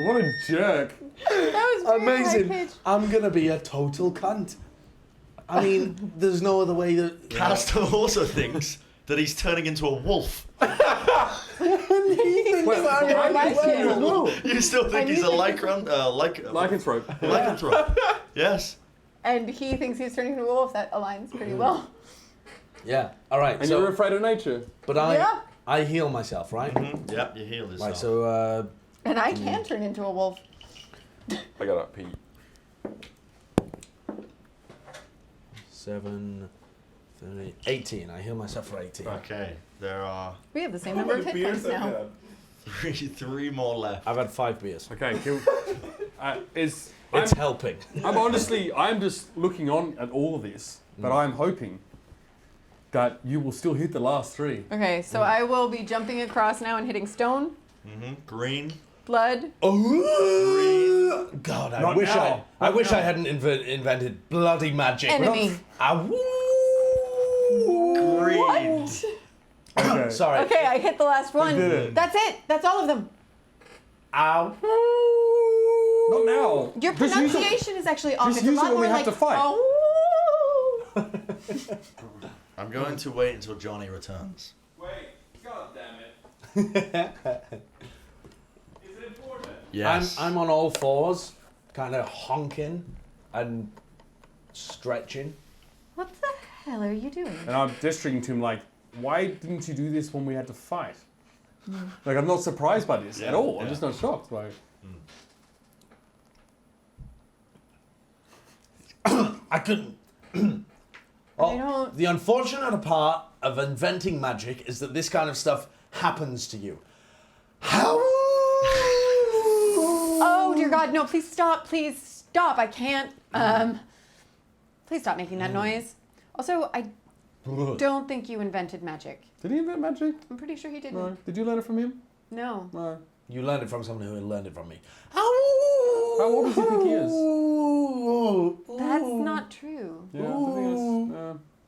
What a jerk. That was very Amazing. high-pitched. I'm gonna be a total cunt. I mean, there's no other way that. Caster also thinks that he's turning into a wolf. Wait, why my is he shit. a wolf? You still think he's a Lycanthrope. lycanthrope? Yes. And he thinks he's turning into a wolf. That aligns pretty well. Yeah. All right. And so, you're afraid of nature. but Yeah. I heal myself, right? Mm-hmm. Yep, you heal yourself. Right. So And I can turn into a wolf. I gotta pee. 7, 30, 18. I heal myself for 18. Okay, there are We have the same number of hit points now. three more left. I've had 5 beers. Okay, kill. It's I'm helping. I'm just looking on at all of this, but I'm hoping that you will still hit the last 3. Okay, so I will be jumping across now and hitting stone, Mm-hmm. Green. blood. Oh God! I Not wish now. I wish I hadn't invented bloody magic. Enemy. Green. What? Okay. Sorry. Okay, I hit the last one. did it. That's it. That's all of them. Ow. Not now. Your Just use it- pronunciation is actually off. just It's a use it lot when we more have like, to fight. "Oh." I'm going to wait until Jonny returns. Wait, god damn it. Is it important? Yes. I'm on all fours, kind of honking and stretching. What the hell are you doing? And I'm gesturing to him like, why didn't you do this when we had to fight? Like, I'm not surprised by this at all. I'm yeah. just not shocked. Like, I couldn't. I don't- The unfortunate part of inventing magic is that this kind of stuff happens to you. How? Oh dear God, no! Please stop! Please stop! I can't. Please stop making that noise. Also, I don't think you invented magic. did he invent magic? I'm pretty sure he didn't. No. Did you learn it from him? No. No. You learned it from someone who learned it from me. How old does he think he is? That's not true. Yeah, I think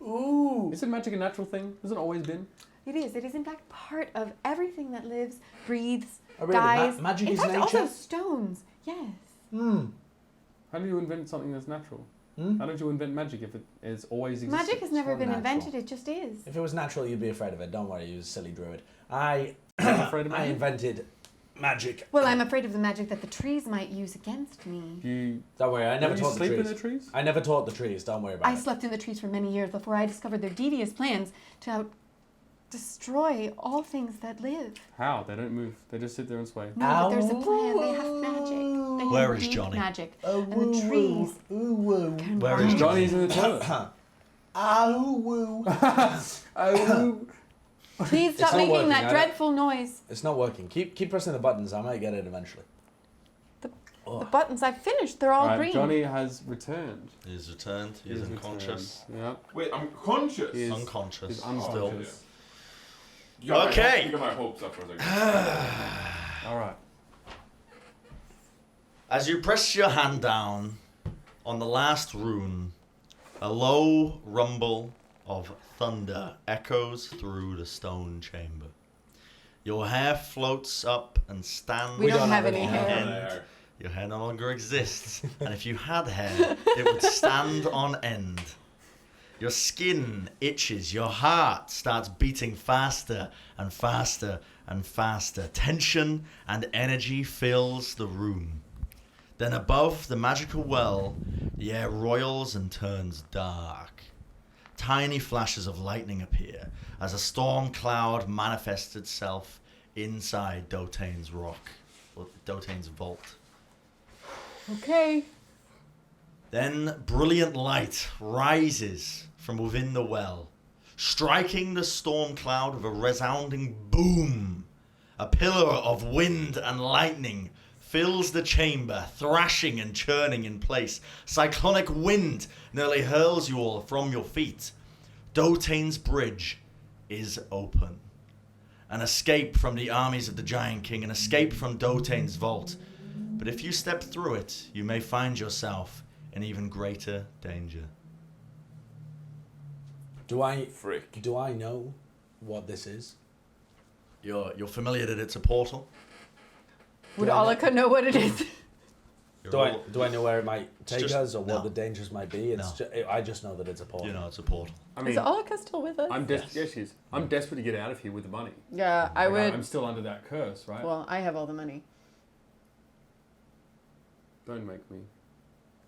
Ooh. isn't magic a natural thing? Has it always been? It is. It is in fact part of everything that lives, breathes, Oh, really? dies. Magic in is fact, nature? also stones. Yes. How do you invent something that's natural? Hmm? How did you invent magic if it is always existed? Magic has never not been natural. invented. It just is. If it was natural, you'd be afraid of it. Don't worry, you silly druid. I afraid of I magic? invented magic. Well, I'm afraid of the magic that the trees might use against me. You Don't worry, I never don't you taught the sleep in trees. the trees? I never taught the trees. Don't worry about I it. slept in the trees for many years before I discovered their devious plans to destroy all things that live. How? They don't move. They just sit there and sway. No, but there's a plan. They have magic. They Where have is deep Jonny? magic. Oh, And the trees can Where is bind. Johnny's in the toilet. Ow. Oh. Please stop not making working, that I don't- dreadful noise. It's not working. Keep pressing the buttons. I might get it eventually. The buttons I've finished. They're all Right, green. Johnny has returned. He's returned. He's He's unconscious. returned. Wait, I'm conscious. He is- Unconscious. He's Still. unconscious. You got Okay. You got my hopes up for a second. All right. As you press your hand down on the last rune, a low rumble of thunder echoes through the stone chamber. Your hair floats up and stands We don't have any on hair. end. Your hair no longer exists, and if you had hair, it would stand on end. Your skin itches, your heart starts beating faster and faster and faster. Tension and energy fills the room. Then above the magical well, the air roils and turns dark. Tiny flashes of lightning appear as a storm cloud manifests itself inside Dotane's rock, Dotain's vault. Okay. Then brilliant light rises from within the well, striking the storm cloud with a resounding boom. A pillar of wind and lightning fills the chamber, thrashing and churning in place. Cyclonic wind nearly hurls you all from your feet. Dotain's bridge is open. An escape from the armies of the Giant King, an escape from Dotain's vault. But if you step through it, you may find yourself in even greater danger. Do I Frick. know what this is? You're familiar that it's a portal? Would Do I Alaka know what it is? You're Do I know where it might take just- us or what no. the dangers might be? It's No. I just know that it's a portal. You know it's a portal. I Is mean, Alaka still with us? I'm desperate. Yes, she is. I'm desperate to get out of here with the money. Yeah, I Like, would. I'm still under that curse, right? Well, I have all the money. Don't make me.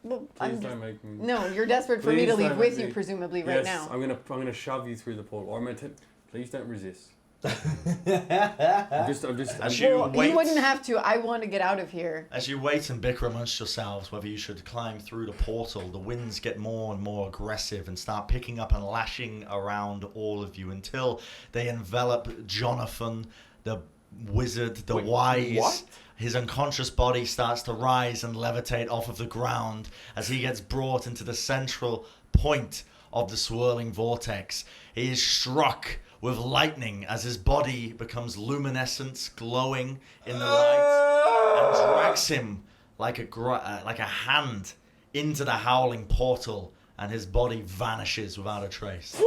Well, Please I'm don't make me. no, you're desperate for me to Please leave don't with make you, me. presumably right Yes, now. I'm gonna shove you through the portal. Or I'm gonna please don't resist. I'm just. As you Well, wait, you wouldn't have to. I want to get out of here. as you wait and bicker amongst yourselves whether you should climb through the portal, the winds get more and more aggressive and start picking up and lashing around all of you until they envelop Jonathan, the wizard, the Wait, wise. what? His unconscious body starts to rise and levitate off of the ground as he gets brought into the central point of the swirling vortex. He is struck with lightning as his body becomes luminescent, glowing in the light, and drags him like a hand into the howling portal, and his body vanishes without a trace.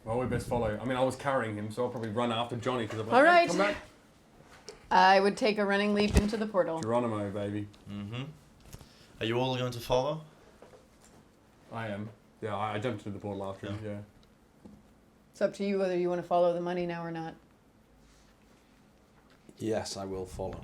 Well, we best follow. I mean, I was carrying him, so I'll probably run after Johnny because I'm like, All "Hey, right. come back, I would take a running leap into the portal. Geronimo, baby. Mm-hmm. Are you all going to follow? I am. Yeah, I jumped into the portal after him. Yeah. It's up to you whether you want to follow the money now or not. Yes, I will follow.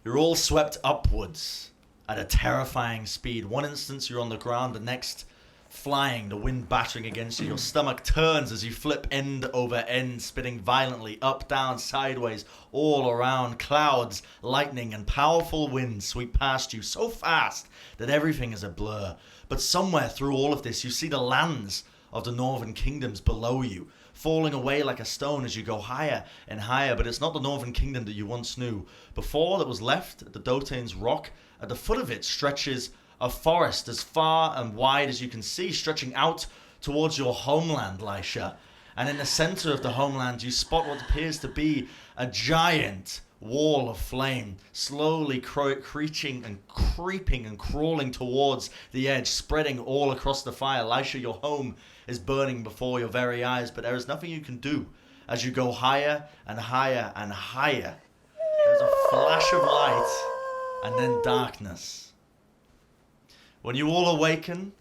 You're all swept upwards at a terrifying speed. One instance you're on the ground, the next flying, the wind battering against you. Your stomach turns as you flip end over end, spinning violently up, down, sideways, all around. Clouds, lightning, and powerful winds sweep past you so fast that everything is a blur. But somewhere through all of this, you see the lands of the northern kingdoms below you, falling away like a stone as you go higher and higher. But it's not the northern kingdom that you once knew. Before that was left at the Dotain's rock, at the foot of it stretches a forest as far and wide as you can see, stretching out towards your homeland, Lysha. And in the center of the homeland, you spot what appears to be a giant wall of flame, slowly creeping and crawling towards the edge, spreading all across the fire. Lysha, your home is burning before your very eyes, but there is nothing you can do as you go higher and higher and higher. There's a flash of light and then darkness. When you all awaken,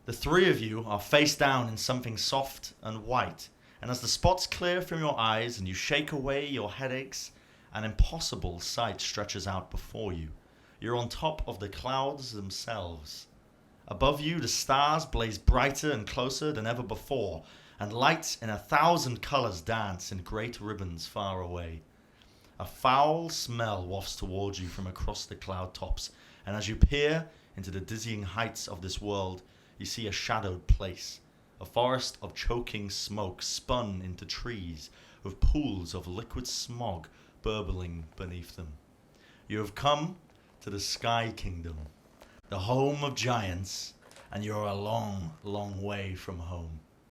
the three of you are face down in something soft and white. And as the spots clear from your eyes and you shake away your headaches, an impossible sight stretches out before you. You're on top of the clouds themselves. Above you, the stars blaze brighter and closer than ever before, and lights in 1,000 colors dance in great ribbons far away. A foul smell wafts towards you from across the cloud tops, and as you peer into the dizzying heights of this world, you see a shadowed place, a forest of choking smoke spun into trees, with pools of liquid smog burbling beneath them. You have come to the Sky Kingdom, the home of giants, and you're a long, long way from home.